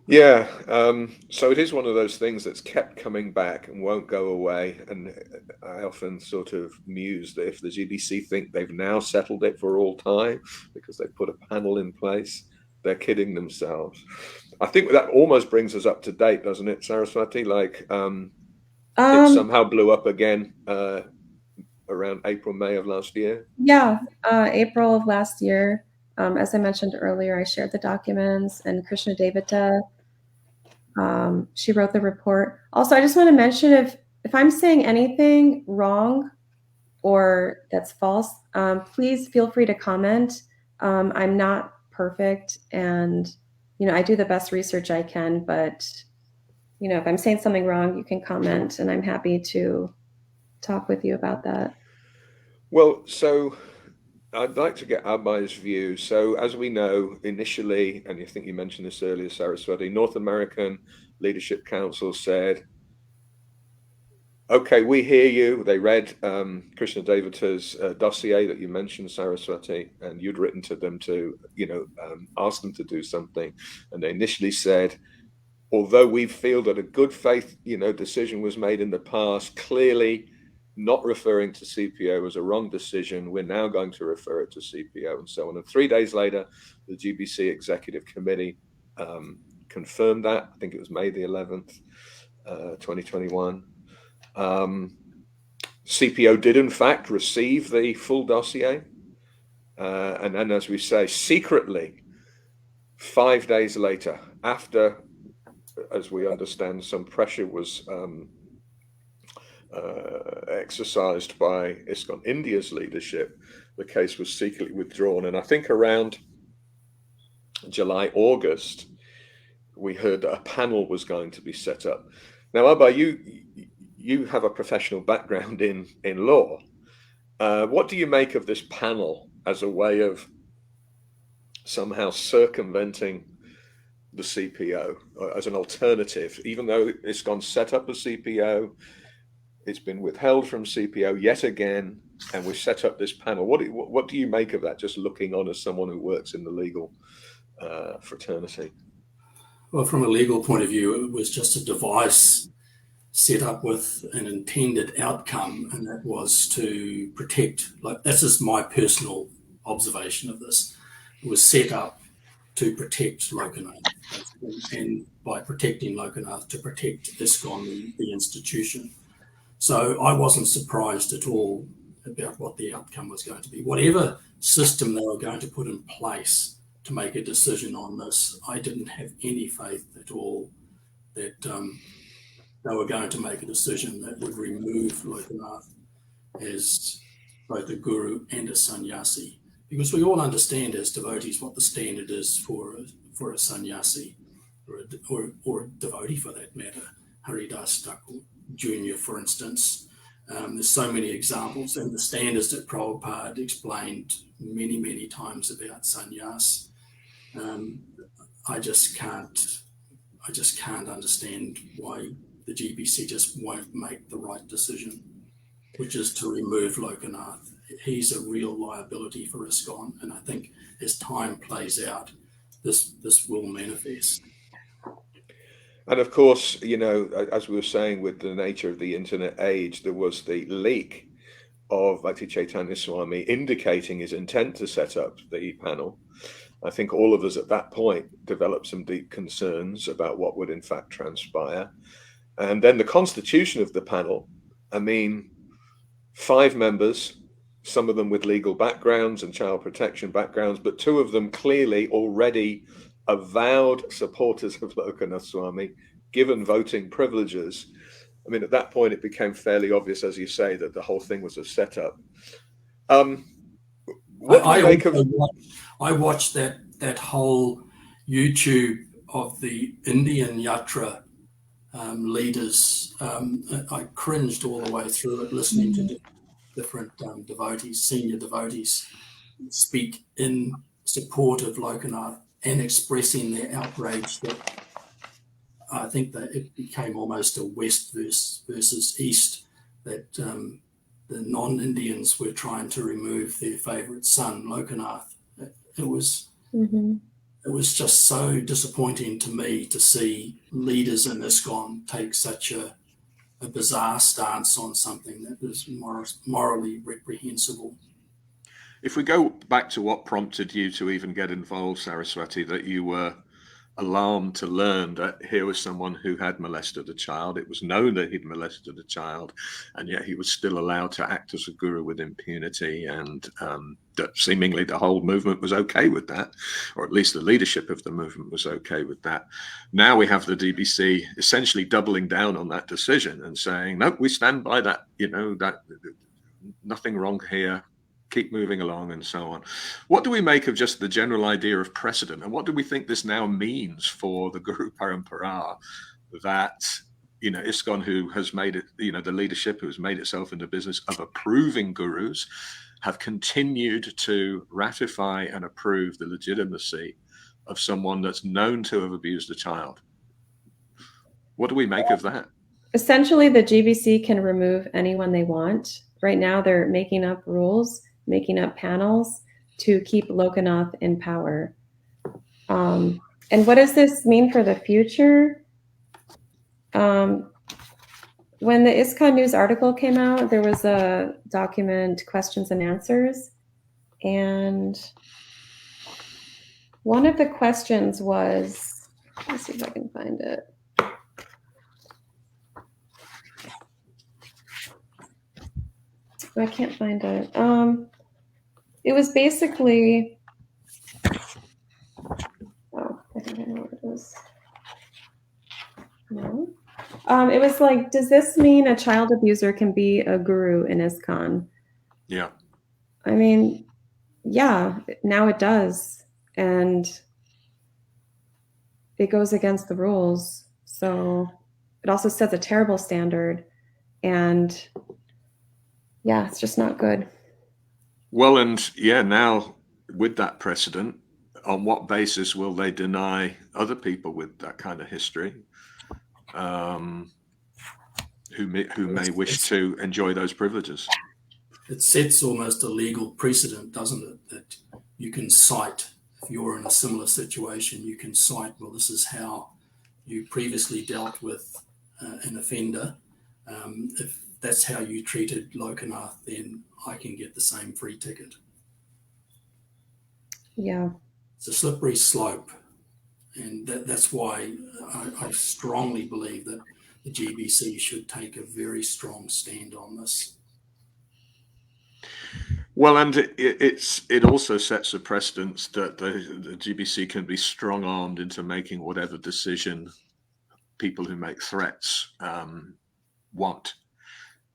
Yeah, so it is one of those things that's kept coming back and won't go away. And I often sort of muse that if the GBC think they've now settled it for all time because they've put a panel in place, they're kidding themselves. I think that almost brings us up to date, doesn't it, Saraswati? Like, it somehow blew up again around April, May of last year. Yeah, April of last year. As I mentioned earlier, I shared the documents, and Krishna Devata, she wrote the report. Also, I just want to mention, if I'm saying anything wrong or that's false, please feel free to comment. I'm not perfect, and I do the best research I can, but if I'm saying something wrong, you can comment, and I'm happy to talk with you about that. Well, so I'd like to get Abhay's view. So as we know, initially, and I think you mentioned this earlier, Saraswati, North American Leadership Council said, okay, we hear you. They read Krishna Devata's dossier that you mentioned, Saraswati, and you'd written to them to, ask them to do something. And they initially said, although we feel that a good faith, decision was made in the past, clearly not referring to CPO was a wrong decision. We're now going to refer it to CPO and so on. And 3 days later, the GBC Executive Committee confirmed that. I think it was May the 11th, 2021. CPO did, in fact, receive the full dossier. And then, as we say, secretly, 5 days later, after, as we understand, some pressure was exercised by ISKCON India's leadership, the case was secretly withdrawn. And I think around July, August, we heard that a panel was going to be set up. Now, Abhay, you have a professional background in law. What do you make of this panel as a way of somehow circumventing the CPO as an alternative, even though ISKCON set up a CPO, it's been withheld from CPO yet again, and we've set up this panel. What do you make of that, just looking on as someone who works in the legal fraternity? Well, from a legal point of view, it was just a device set up with an intended outcome, and that was to protect, like, this is my personal observation of this. It was set up to protect Lokanath, and by protecting Lokanath, to protect ISKCON, the institution. So I wasn't surprised at all about what the outcome was going to be. Whatever system they were going to put in place to make a decision on this, I didn't have any faith at all that they were going to make a decision that would remove Lokanath as both a guru and a sannyasi. Because we all understand as devotees what the standard is for a sannyasi, or a devotee for that matter. Haridas Thakur Jr., for instance. There's so many examples, and the standards that Prabhupada explained many, many times about sannyas. I just can't understand why the GBC just won't make the right decision, which is to remove Lokanath. He's a real liability for ISKCON, and I think as time plays out, this will manifest. And of course, you know, as we were saying, with the nature of the internet age, there was the leak of Bhakti Chaitanya Swami indicating his intent to set up the panel. I think all of us at that point developed some deep concerns about what would in fact transpire. And then the constitution of the panel, I mean, 5 members, some of them with legal backgrounds and child protection backgrounds, but 2 of them clearly already avowed supporters of Lokanath Swami, given voting privileges. I mean, at that point, it became fairly obvious, as you say, that the whole thing was a setup. What do you make of? I watched that whole YouTube of the Indian Yatra leaders. I cringed all the way through it, listening to different devotees, senior devotees, speak in support of Lokanath and expressing their outrage that I think that it became almost a West versus East, that the non-Indians were trying to remove their favourite son, Lokanath. It was just so disappointing to me to see leaders in ISKCON take such a bizarre stance on something that was morally reprehensible. If we go back to what prompted you to even get involved, Saraswati, that you were alarmed to learn that here was someone who had molested a child. It was known that he'd molested a child, and yet he was still allowed to act as a guru with impunity, and that seemingly the whole movement was okay with that, or at least the leadership of the movement was okay with that. Now we have the DBC essentially doubling down on that decision and saying, no, we stand by that, you know, that nothing wrong here, keep moving along, and so on. What do we make of just the general idea of precedent, and what do we think this now means for the Guru Parampara, that, you know, ISKCON, who has made it, you know, the leadership who has made itself in the business of approving gurus, have continued to ratify and approve the legitimacy of someone that's known to have abused a child? What do we make of that? Essentially, the GBC can remove anyone they want. Right now, they're making up rules, making up panels to keep Lokanath in power. And what does this mean for the future? When the ISKCON News article came out, there was a document, questions and answers. And one of the questions was, let's see if I can find it. I can't find it. It was basically, oh, I think I know what it was. No. It was like, does this mean a child abuser can be a guru in ISKCON? Yeah. I mean, yeah, now it does. And it goes against the rules. So it also sets a terrible standard. And yeah, it's just not good. Well, and yeah, now with that precedent, on what basis will they deny other people with that kind of history, who may wish to enjoy those privileges? It sets almost a legal precedent, doesn't it? That you can cite, if you're in a similar situation, you can cite, well, this is how you previously dealt with an offender. If that's how you treated Lokanath, then I can get the same free ticket. Yeah. It's a slippery slope. And that's why I strongly believe that the GBC should take a very strong stand on this. Well, and it also sets a precedence that the GBC can be strong-armed into making whatever decision people who make threats want.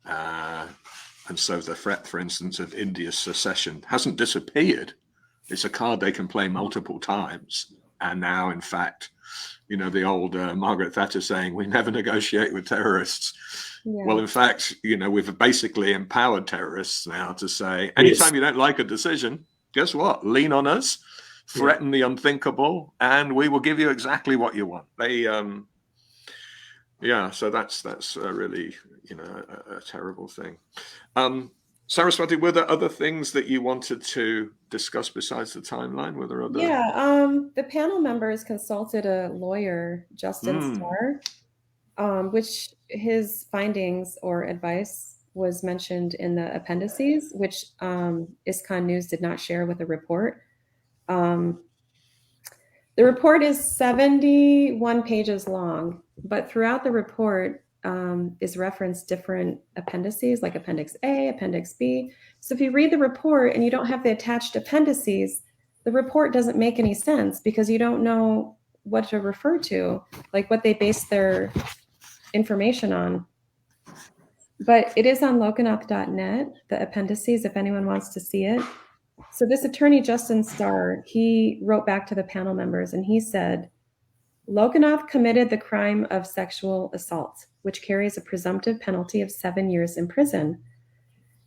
And so the threat, for instance, of India's secession hasn't disappeared. It's a card they can play multiple times. And now, in fact, you know, the old Margaret Thatcher saying, we never negotiate with terrorists. Yeah. Well, in fact, you know, we've basically empowered terrorists now to say, anytime you don't like a decision, guess what? Lean on us, threaten the unthinkable, and we will give you exactly what you want. They, so that's really, you know, a terrible thing. Saraswati, were there other things that you wanted to discuss besides the timeline? Were there other? Yeah, the panel members consulted a lawyer, Justin Starr, which his findings or advice was mentioned in the appendices, which ISKCON News did not share with the report. The report is 71 pages long, but throughout the report is referenced different appendices, like Appendix A, Appendix B. So if you read the report and you don't have the attached appendices, the report doesn't make any sense because you don't know what to refer to, like what they base their information on. But it is on lokanath.net, the appendices, if anyone wants to see it. So this attorney, Justin Starr, he wrote back to the panel members and he said, Lokanath committed the crime of sexual assault, which carries a presumptive penalty of 7 years in prison.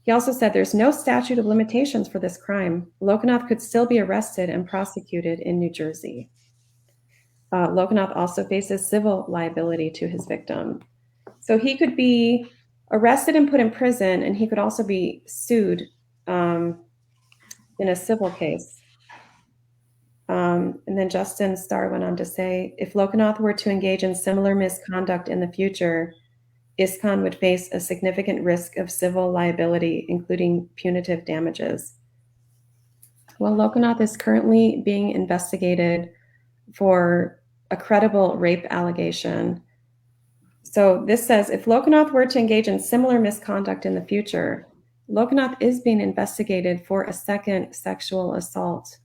He also said there's no statute of limitations for this crime. Lokanath could still be arrested and prosecuted in New Jersey. Lokanath also faces civil liability to his victim. So he could be arrested and put in prison, and he could also be sued in a civil case. And then Justin Starr went on to say, if Lokanath were to engage in similar misconduct in the future, ISKCON would face a significant risk of civil liability, including punitive damages. Well, Lokanath is currently being investigated for a credible rape allegation. So this says, if Lokanath were to engage in similar misconduct in the future, Lokanath is being investigated for a second sexual assault.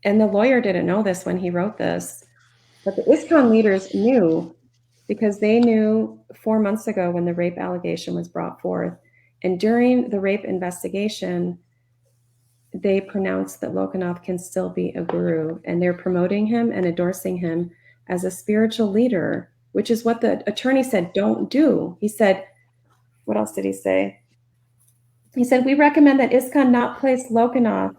And the lawyer didn't know this when he wrote this, but the ISKCON leaders knew because they knew 4 months ago when the rape allegation was brought forth. And during the rape investigation, they pronounced that Lokanath can still be a guru, and they're promoting him and endorsing him as a spiritual leader, which is what the attorney said, don't do. He said, what else did he say? He said, we recommend that ISKCON not place Lokanath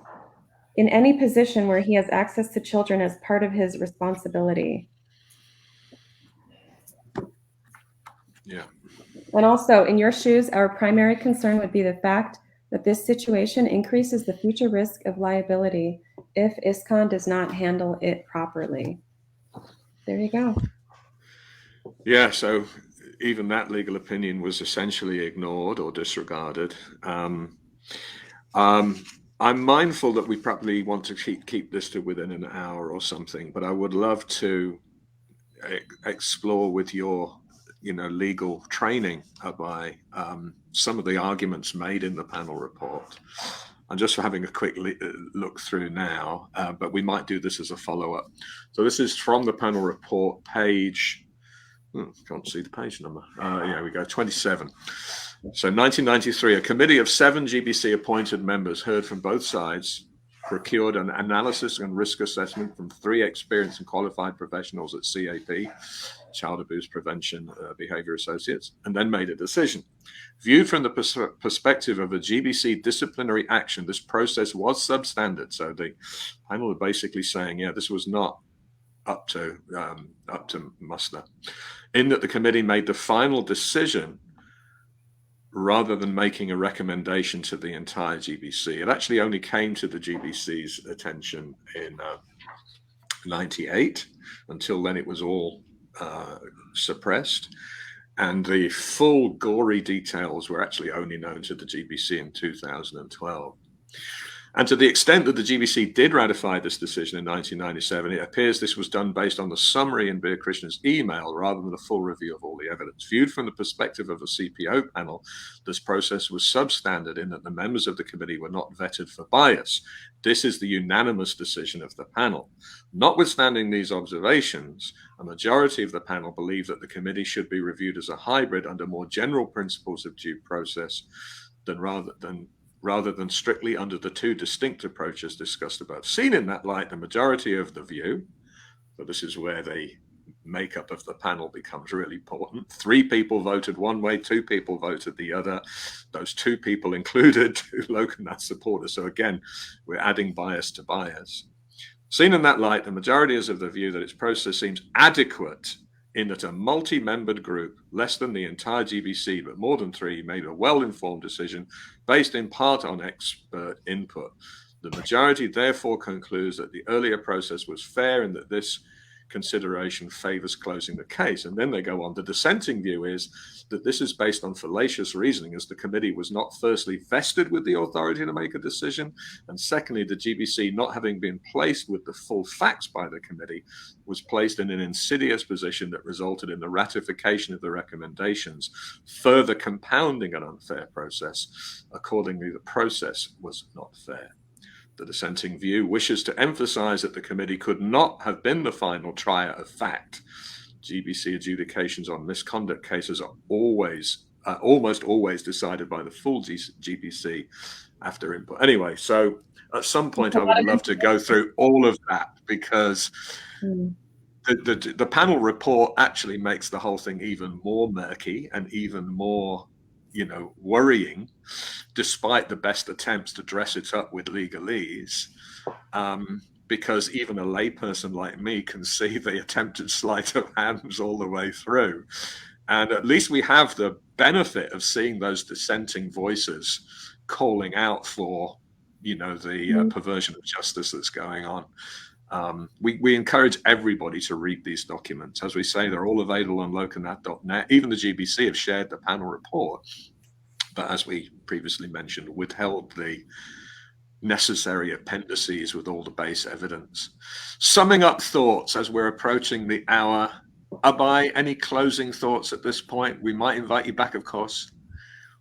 in any position where he has access to children as part of his responsibility. Yeah. And also, in your shoes, our primary concern would be the fact that this situation increases the future risk of liability if ISKCON does not handle it properly. There you go. Yeah, so even that legal opinion was essentially ignored or disregarded. I'm mindful that we probably want to keep this to within an hour or something, but I would love to explore with your, you know, legal training by some of the arguments made in the panel report. I'm just having a quick look through now, but we might do this as a follow-up. So this is from the panel report, page, can't see the page number. Yeah, we go, 27. So 1993, a committee of 7 GBC appointed members heard from both sides procured an analysis and risk assessment from 3 experienced and qualified professionals at CAP, Child Abuse Prevention Behavior Associates, and then made a decision. Viewed from the perspective of a GBC disciplinary action, this process was substandard. So the panel were basically saying, yeah, this was not up to muster, in that the committee made the final decision rather than making a recommendation to the entire GBC. It actually only came to the GBC's attention in 98. Until then, it was all suppressed. And the full gory details were actually only known to the GBC in 2012. And to the extent that the GBC did ratify this decision in 1997, it appears this was done based on the summary in Bir Krishna's email rather than a full review of all the evidence. Viewed from the perspective of a CPO panel, this process was substandard in that the members of the committee were not vetted for bias. This is the unanimous decision of the panel. Notwithstanding these observations, a majority of the panel believe that the committee should be reviewed as a hybrid under more general principles of due process rather than strictly under the 2 distinct approaches discussed above. Seen in that light, the majority of the view, so this is where the makeup of the panel becomes really important. 3 people voted one way, 2 people voted the other. Those 2 people included 2 Lokanath supporters. So again, we're adding bias to bias. Seen in that light, the majority is of the view that its process seems adequate in that a multi-membered group, less than the entire GBC, but more than 3, made a well-informed decision based in part on expert input. The majority therefore concludes that the earlier process was fair and that this consideration favors closing the case. And then they go on. The dissenting view is that this is based on fallacious reasoning, as the committee was not firstly vested with the authority to make a decision, and secondly, the GBC, not having been placed with the full facts by the committee, was placed in an insidious position that resulted in the ratification of the recommendations, further compounding an unfair process. Accordingly, the process was not fair. The dissenting view wishes to emphasize that the committee could not have been the final trier of fact. GBC adjudications on misconduct cases are almost always decided by the full GBC after input. Anyway, so at some point I would love to go through all of that, because the panel report actually makes the whole thing even more murky and even more, worrying, despite the best attempts to dress it up with legalese, because even a layperson like me can see the attempted sleight of hands all the way through. And at least we have the benefit of seeing those dissenting voices calling out for, the perversion of justice that's going on. We encourage everybody to read these documents. As we say, they're all available on lokanath.net. Even the GBC have shared the panel report, but as we previously mentioned, withheld the necessary appendices with all the base evidence. Summing up thoughts as we're approaching the hour. Abhay, any closing thoughts at this point? We might invite you back, of course.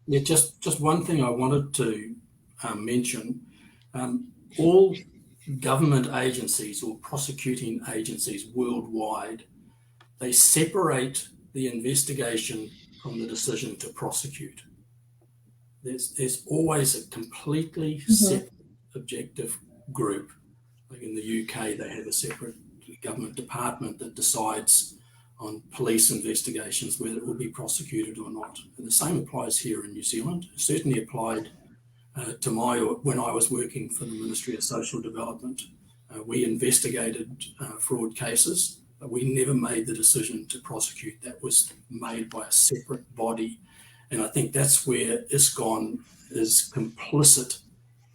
Yeah, just one thing I wanted to mention. All government agencies or prosecuting agencies worldwide, they separate the investigation from the decision to prosecute. There's always a completely separate objective group. Like in the UK, they have a separate government department that decides on police investigations whether it will be prosecuted or not. And the same applies here in New Zealand. It certainly applied to when I was working for the Ministry of Social Development. We investigated fraud cases, but we never made the decision to prosecute. That was made by a separate body. And I think that's where ISKCON is complicit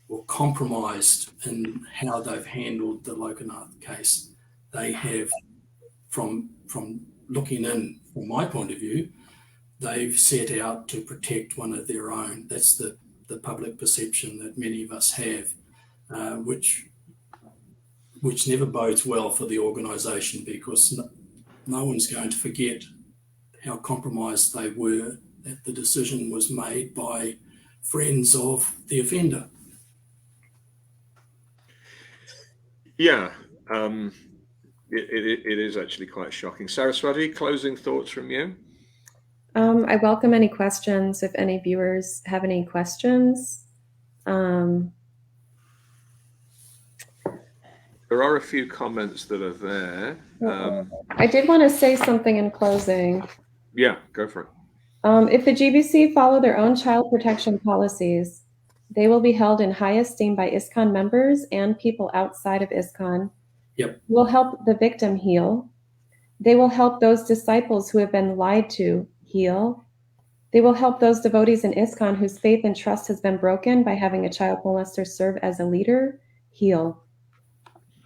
or compromised in how they've handled the Lokanath case. They have, from looking in, from my point of view, they've set out to protect one of their own. That's the public perception that many of us have, which never bodes well for the organisation, because no one's going to forget how compromised they were, that the decision was made by friends of the offender. Yeah, it is actually quite shocking. Saraswati, closing thoughts from you? I welcome any questions if any viewers have any questions. There are a few comments that are there. I did want to say something in closing. Yeah, go for it. If the GBC follow their own child protection policies, they will be held in high esteem by ISKCON members and people outside of ISKCON. Yep. Will help the victim heal. They will help those disciples who have been lied to heal. They will help those devotees in ISKCON whose faith and trust has been broken by having a child molester serve as a leader heal.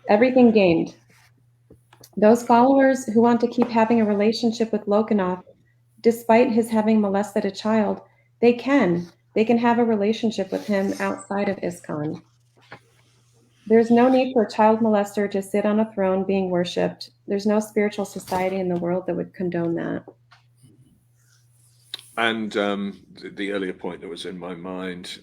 Everything gained. Those followers who want to keep having a relationship with Lokanath, despite his having molested a child, they can. They can have a relationship with him outside of ISKCON. There's no need for a child molester to sit on a throne being worshipped. There's no spiritual society in the world that would condone that. And the earlier point that was in my mind,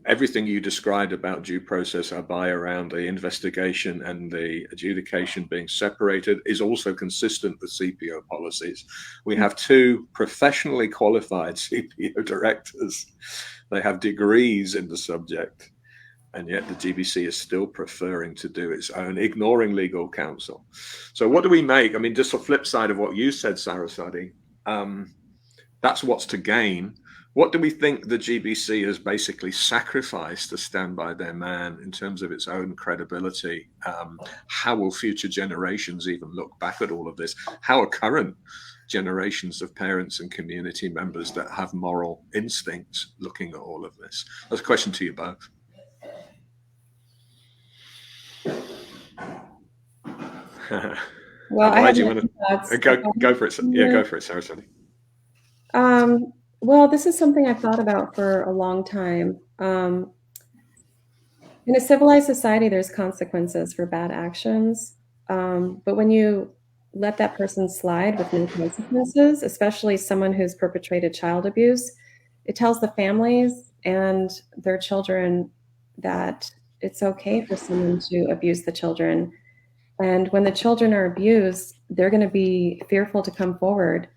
everything you described about due process, Abhay, around the investigation and the adjudication being separated is also consistent with CPO policies. We have two professionally qualified CPO directors. They have degrees in the subject, and yet the GBC is still preferring to do its own, ignoring legal counsel. So what do we make? I mean, just the flip side of what you said, Saraswati, that's what's to gain. What do we think the GBC has basically sacrificed to stand by their man in terms of its own credibility? How will future generations even look back at all of this? How are current generations of parents and community members that have moral instincts looking at all of this? That's a question to you both. Well, Why do you want to go for it? Yeah, go for it, Saraswati. Well, this is something I've thought about for a long time. In a civilized society, there's consequences for bad actions. But when you let that person slide with no consequences, especially someone who's perpetrated child abuse, it tells the families and their children that it's okay for someone to abuse the children. And when the children are abused, they're going to be fearful to come forward.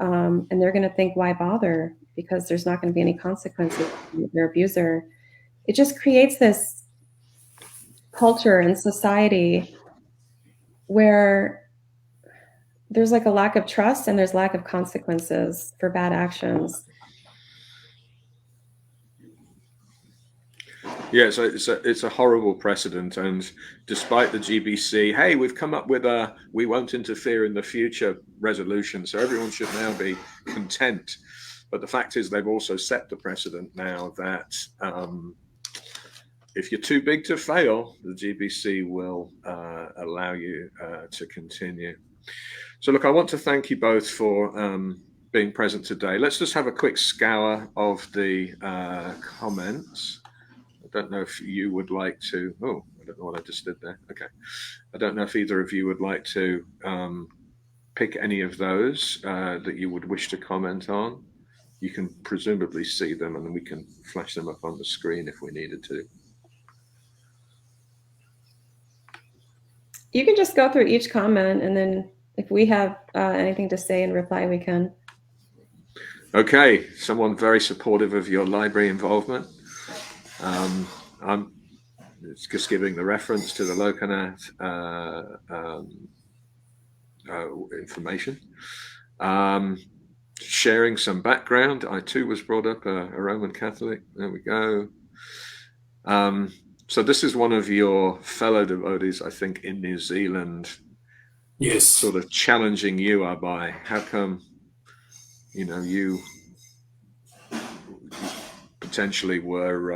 And they're going to think, why bother? Because there's not going to be any consequences for their abuser. It just creates this culture and society where there's like a lack of trust and there's lack of consequences for bad actions. Yeah, so it's a horrible precedent, and despite the GBC, hey, we've come up with a we won't interfere in the future resolution, so everyone should now be content. But the fact is, they've also set the precedent now that if you're too big to fail, the GBC will allow you to continue. So look, I want to thank you both for being present today. Let's just have a quick scour of the comments. I don't know if you would like to, I don't know what I just did there. Okay. I don't know if either of you would like to pick any of those that you would wish to comment on. You can presumably see them and then we can flash them up on the screen if we needed to. You can just go through each comment and then if we have anything to say in reply, we can. Okay. Someone very supportive of your library involvement. I'm just giving the reference to the Lokanath information. Sharing some background. I too was brought up a Roman Catholic. There we go. So this is one of your fellow devotees, I think, in New Zealand. Yes. Sort of challenging you, Abhay. How come, you potentially were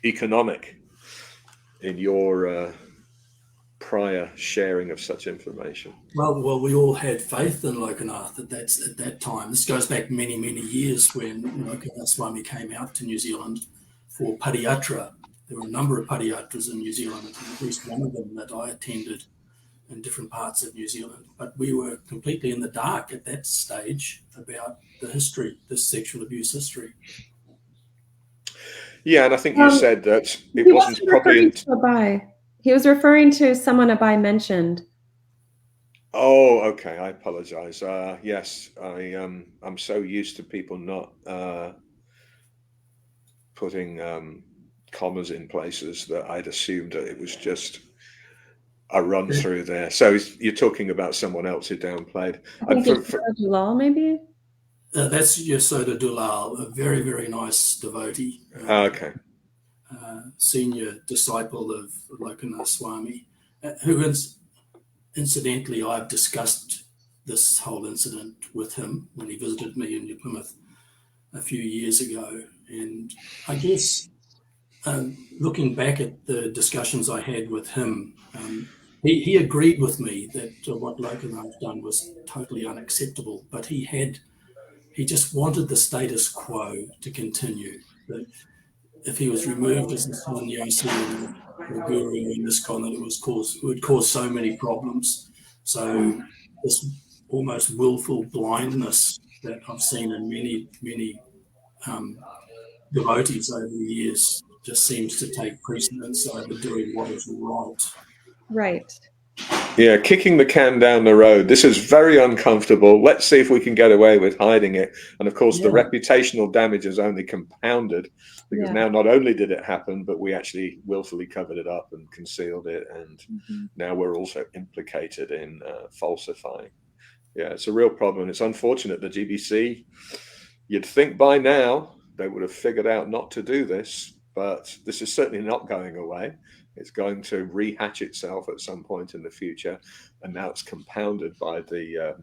economic in your prior sharing of such information? Well, we all had faith in Lokanath at that time. This goes back many, many years when Lokanath Swami came out to New Zealand for Padiyatra. There were a number of Padiyatras in New Zealand, at least one of them that I attended in different parts of New Zealand. But we were completely in the dark at that stage about the history, this sexual abuse history. Yeah, and I think you said that it wasn't probably. He was referring to someone Abhay mentioned. Oh, okay. I apologize. Yes, I'm so used to people not putting commas in places that I'd assumed that it was just a run through there. So you're talking about someone else who downplayed. I think it's Dulal, maybe. That's Yasoda Dulal, a very, very nice devotee. Okay. Senior disciple of Lokanath Swami, who incidentally, I've discussed this whole incident with him when he visited me in New Plymouth a few years ago. And I guess looking back at the discussions I had with him, he agreed with me that what Lokanath done was totally unacceptable, but he just wanted the status quo to continue. That if he was removed as the sannyasi and the guru in this convent, it would cause so many problems. So this almost willful blindness that I've seen in many devotees over the years just seems to take precedence over doing what is right. Right. Yeah, kicking the can down the road. This is very uncomfortable. Let's see if we can get away with hiding it. And of course, the reputational damage is only compounded because now not only did it happen, but we actually willfully covered it up and concealed it. And now we're also implicated in falsifying. Yeah, it's a real problem. It's unfortunate the GBC, you'd think by now they would have figured out not to do this, but this is certainly not going away. It's going to rehatch itself at some point in the future, and now it's compounded by the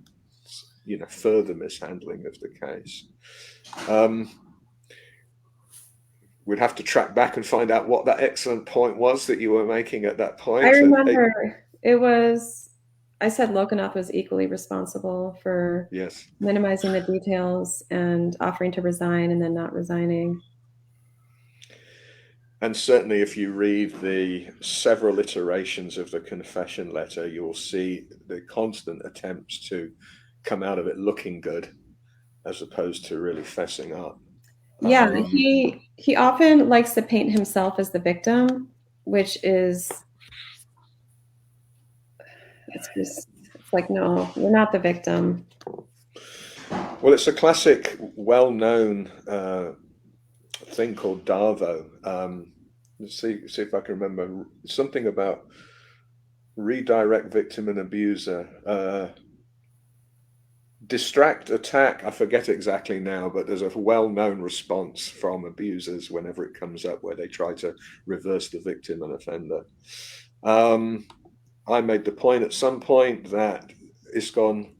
further mishandling of the case. We'd have to track back and find out what that excellent point was that you were making at that point. I remember I said Lokanath was equally responsible for minimizing the details and offering to resign and then not resigning. And certainly if you read the several iterations of the confession letter, you will see the constant attempts to come out of it looking good as opposed to really fessing up. Yeah, he often likes to paint himself as the victim, which is, it's like, no, you're not the victim. Well, it's a classic, well-known thing called Darvo. Let's see if I can remember something about redirect victim and abuser. Distract, attack, I forget exactly now, but there's a well-known response from abusers whenever it comes up where they try to reverse the victim and offender. I made the point at some point that ISKCON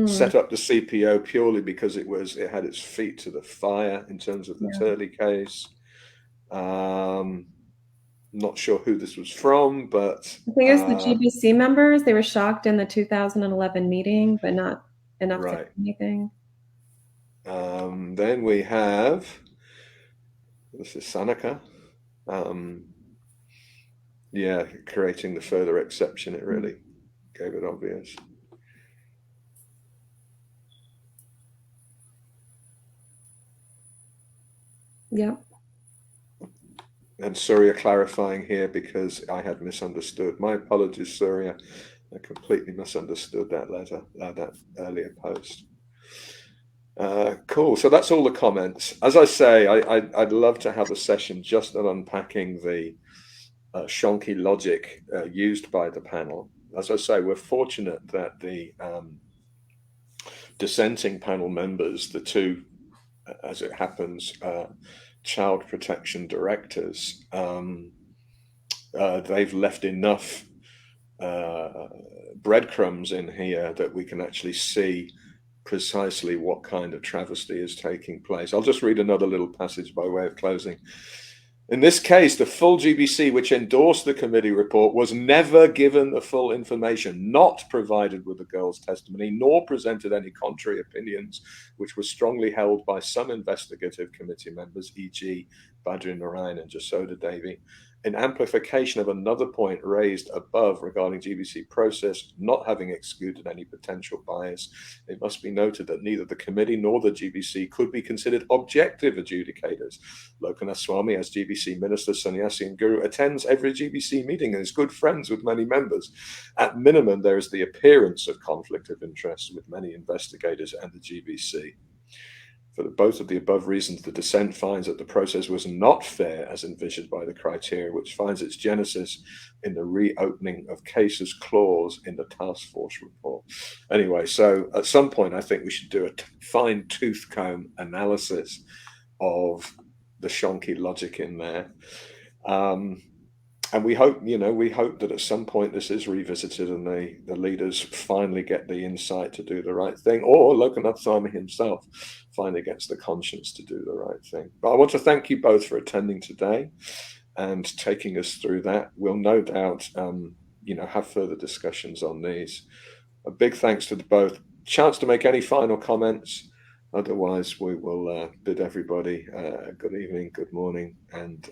set up the CPO purely because it had its feet to the fire in terms of the Turley case. Not sure who this was from, but I think it was the GBC members. They were shocked in the 2011 meeting, but not enough to do anything. Then we have, this is Sanaka. Creating the further exception, it really gave it obvious. Yep. And Surya clarifying here because I had misunderstood. My apologies, Surya. I completely misunderstood that letter, that earlier post. Cool. So that's all the comments. As I say, I'd love to have a session just on unpacking the shonky logic used by the panel. As I say, we're fortunate that the dissenting panel members, the two, as it happens, child protection directors, they've left enough breadcrumbs in here that we can actually see precisely what kind of travesty is taking place. I'll just read another little passage by way of closing. In this case, the full GBC, which endorsed the committee report, was never given the full information, not provided with the girl's testimony, nor presented any contrary opinions, which were strongly held by some investigative committee members, e.g. Badri Narayan and Jasoda Devi. In amplification of another point raised above regarding GBC process not having excluded any potential bias, it must be noted that neither the committee nor the GBC could be considered objective adjudicators. Lokanath Swami, as GBC minister, sannyasi and guru, attends every GBC meeting and is good friends with many members. At minimum, there is the appearance of conflict of interest with many investigators and the GBC. For both of the above reasons, the dissent finds that the process was not fair as envisioned by the criteria, which finds its genesis in the reopening of cases clause in the task force report. Anyway, so at some point, I think we should do a fine tooth comb analysis of the shonky logic in there. And we hope that at some point this is revisited and the leaders finally get the insight to do the right thing, or Lokanath Swami himself finally gets the conscience to do the right thing. But I want to thank you both for attending today and taking us through that. We'll no doubt, have further discussions on these. A big thanks to both. Chance to make any final comments? Otherwise, we will bid everybody good evening, good morning, and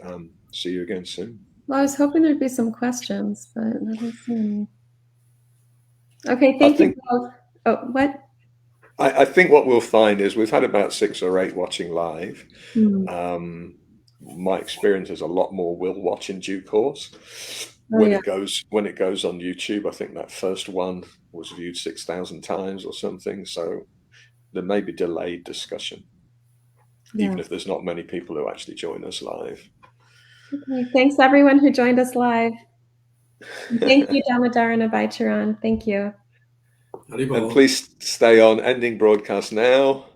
see you again soon. Well, I was hoping there'd be some questions, but I don't see any. Okay, thank you both. Oh, what? I think what we'll find is we've had about 6 or 8 watching live. My experience is a lot more will watch in due course. When it goes on YouTube, I think that first one was viewed 6,000 times or something. So there may be delayed discussion, even if there's not many people who actually join us live. Okay, thanks everyone who joined us live. Thank you, Damodar and Abhay Charan. Thank you. And please stay on. Ending broadcast now.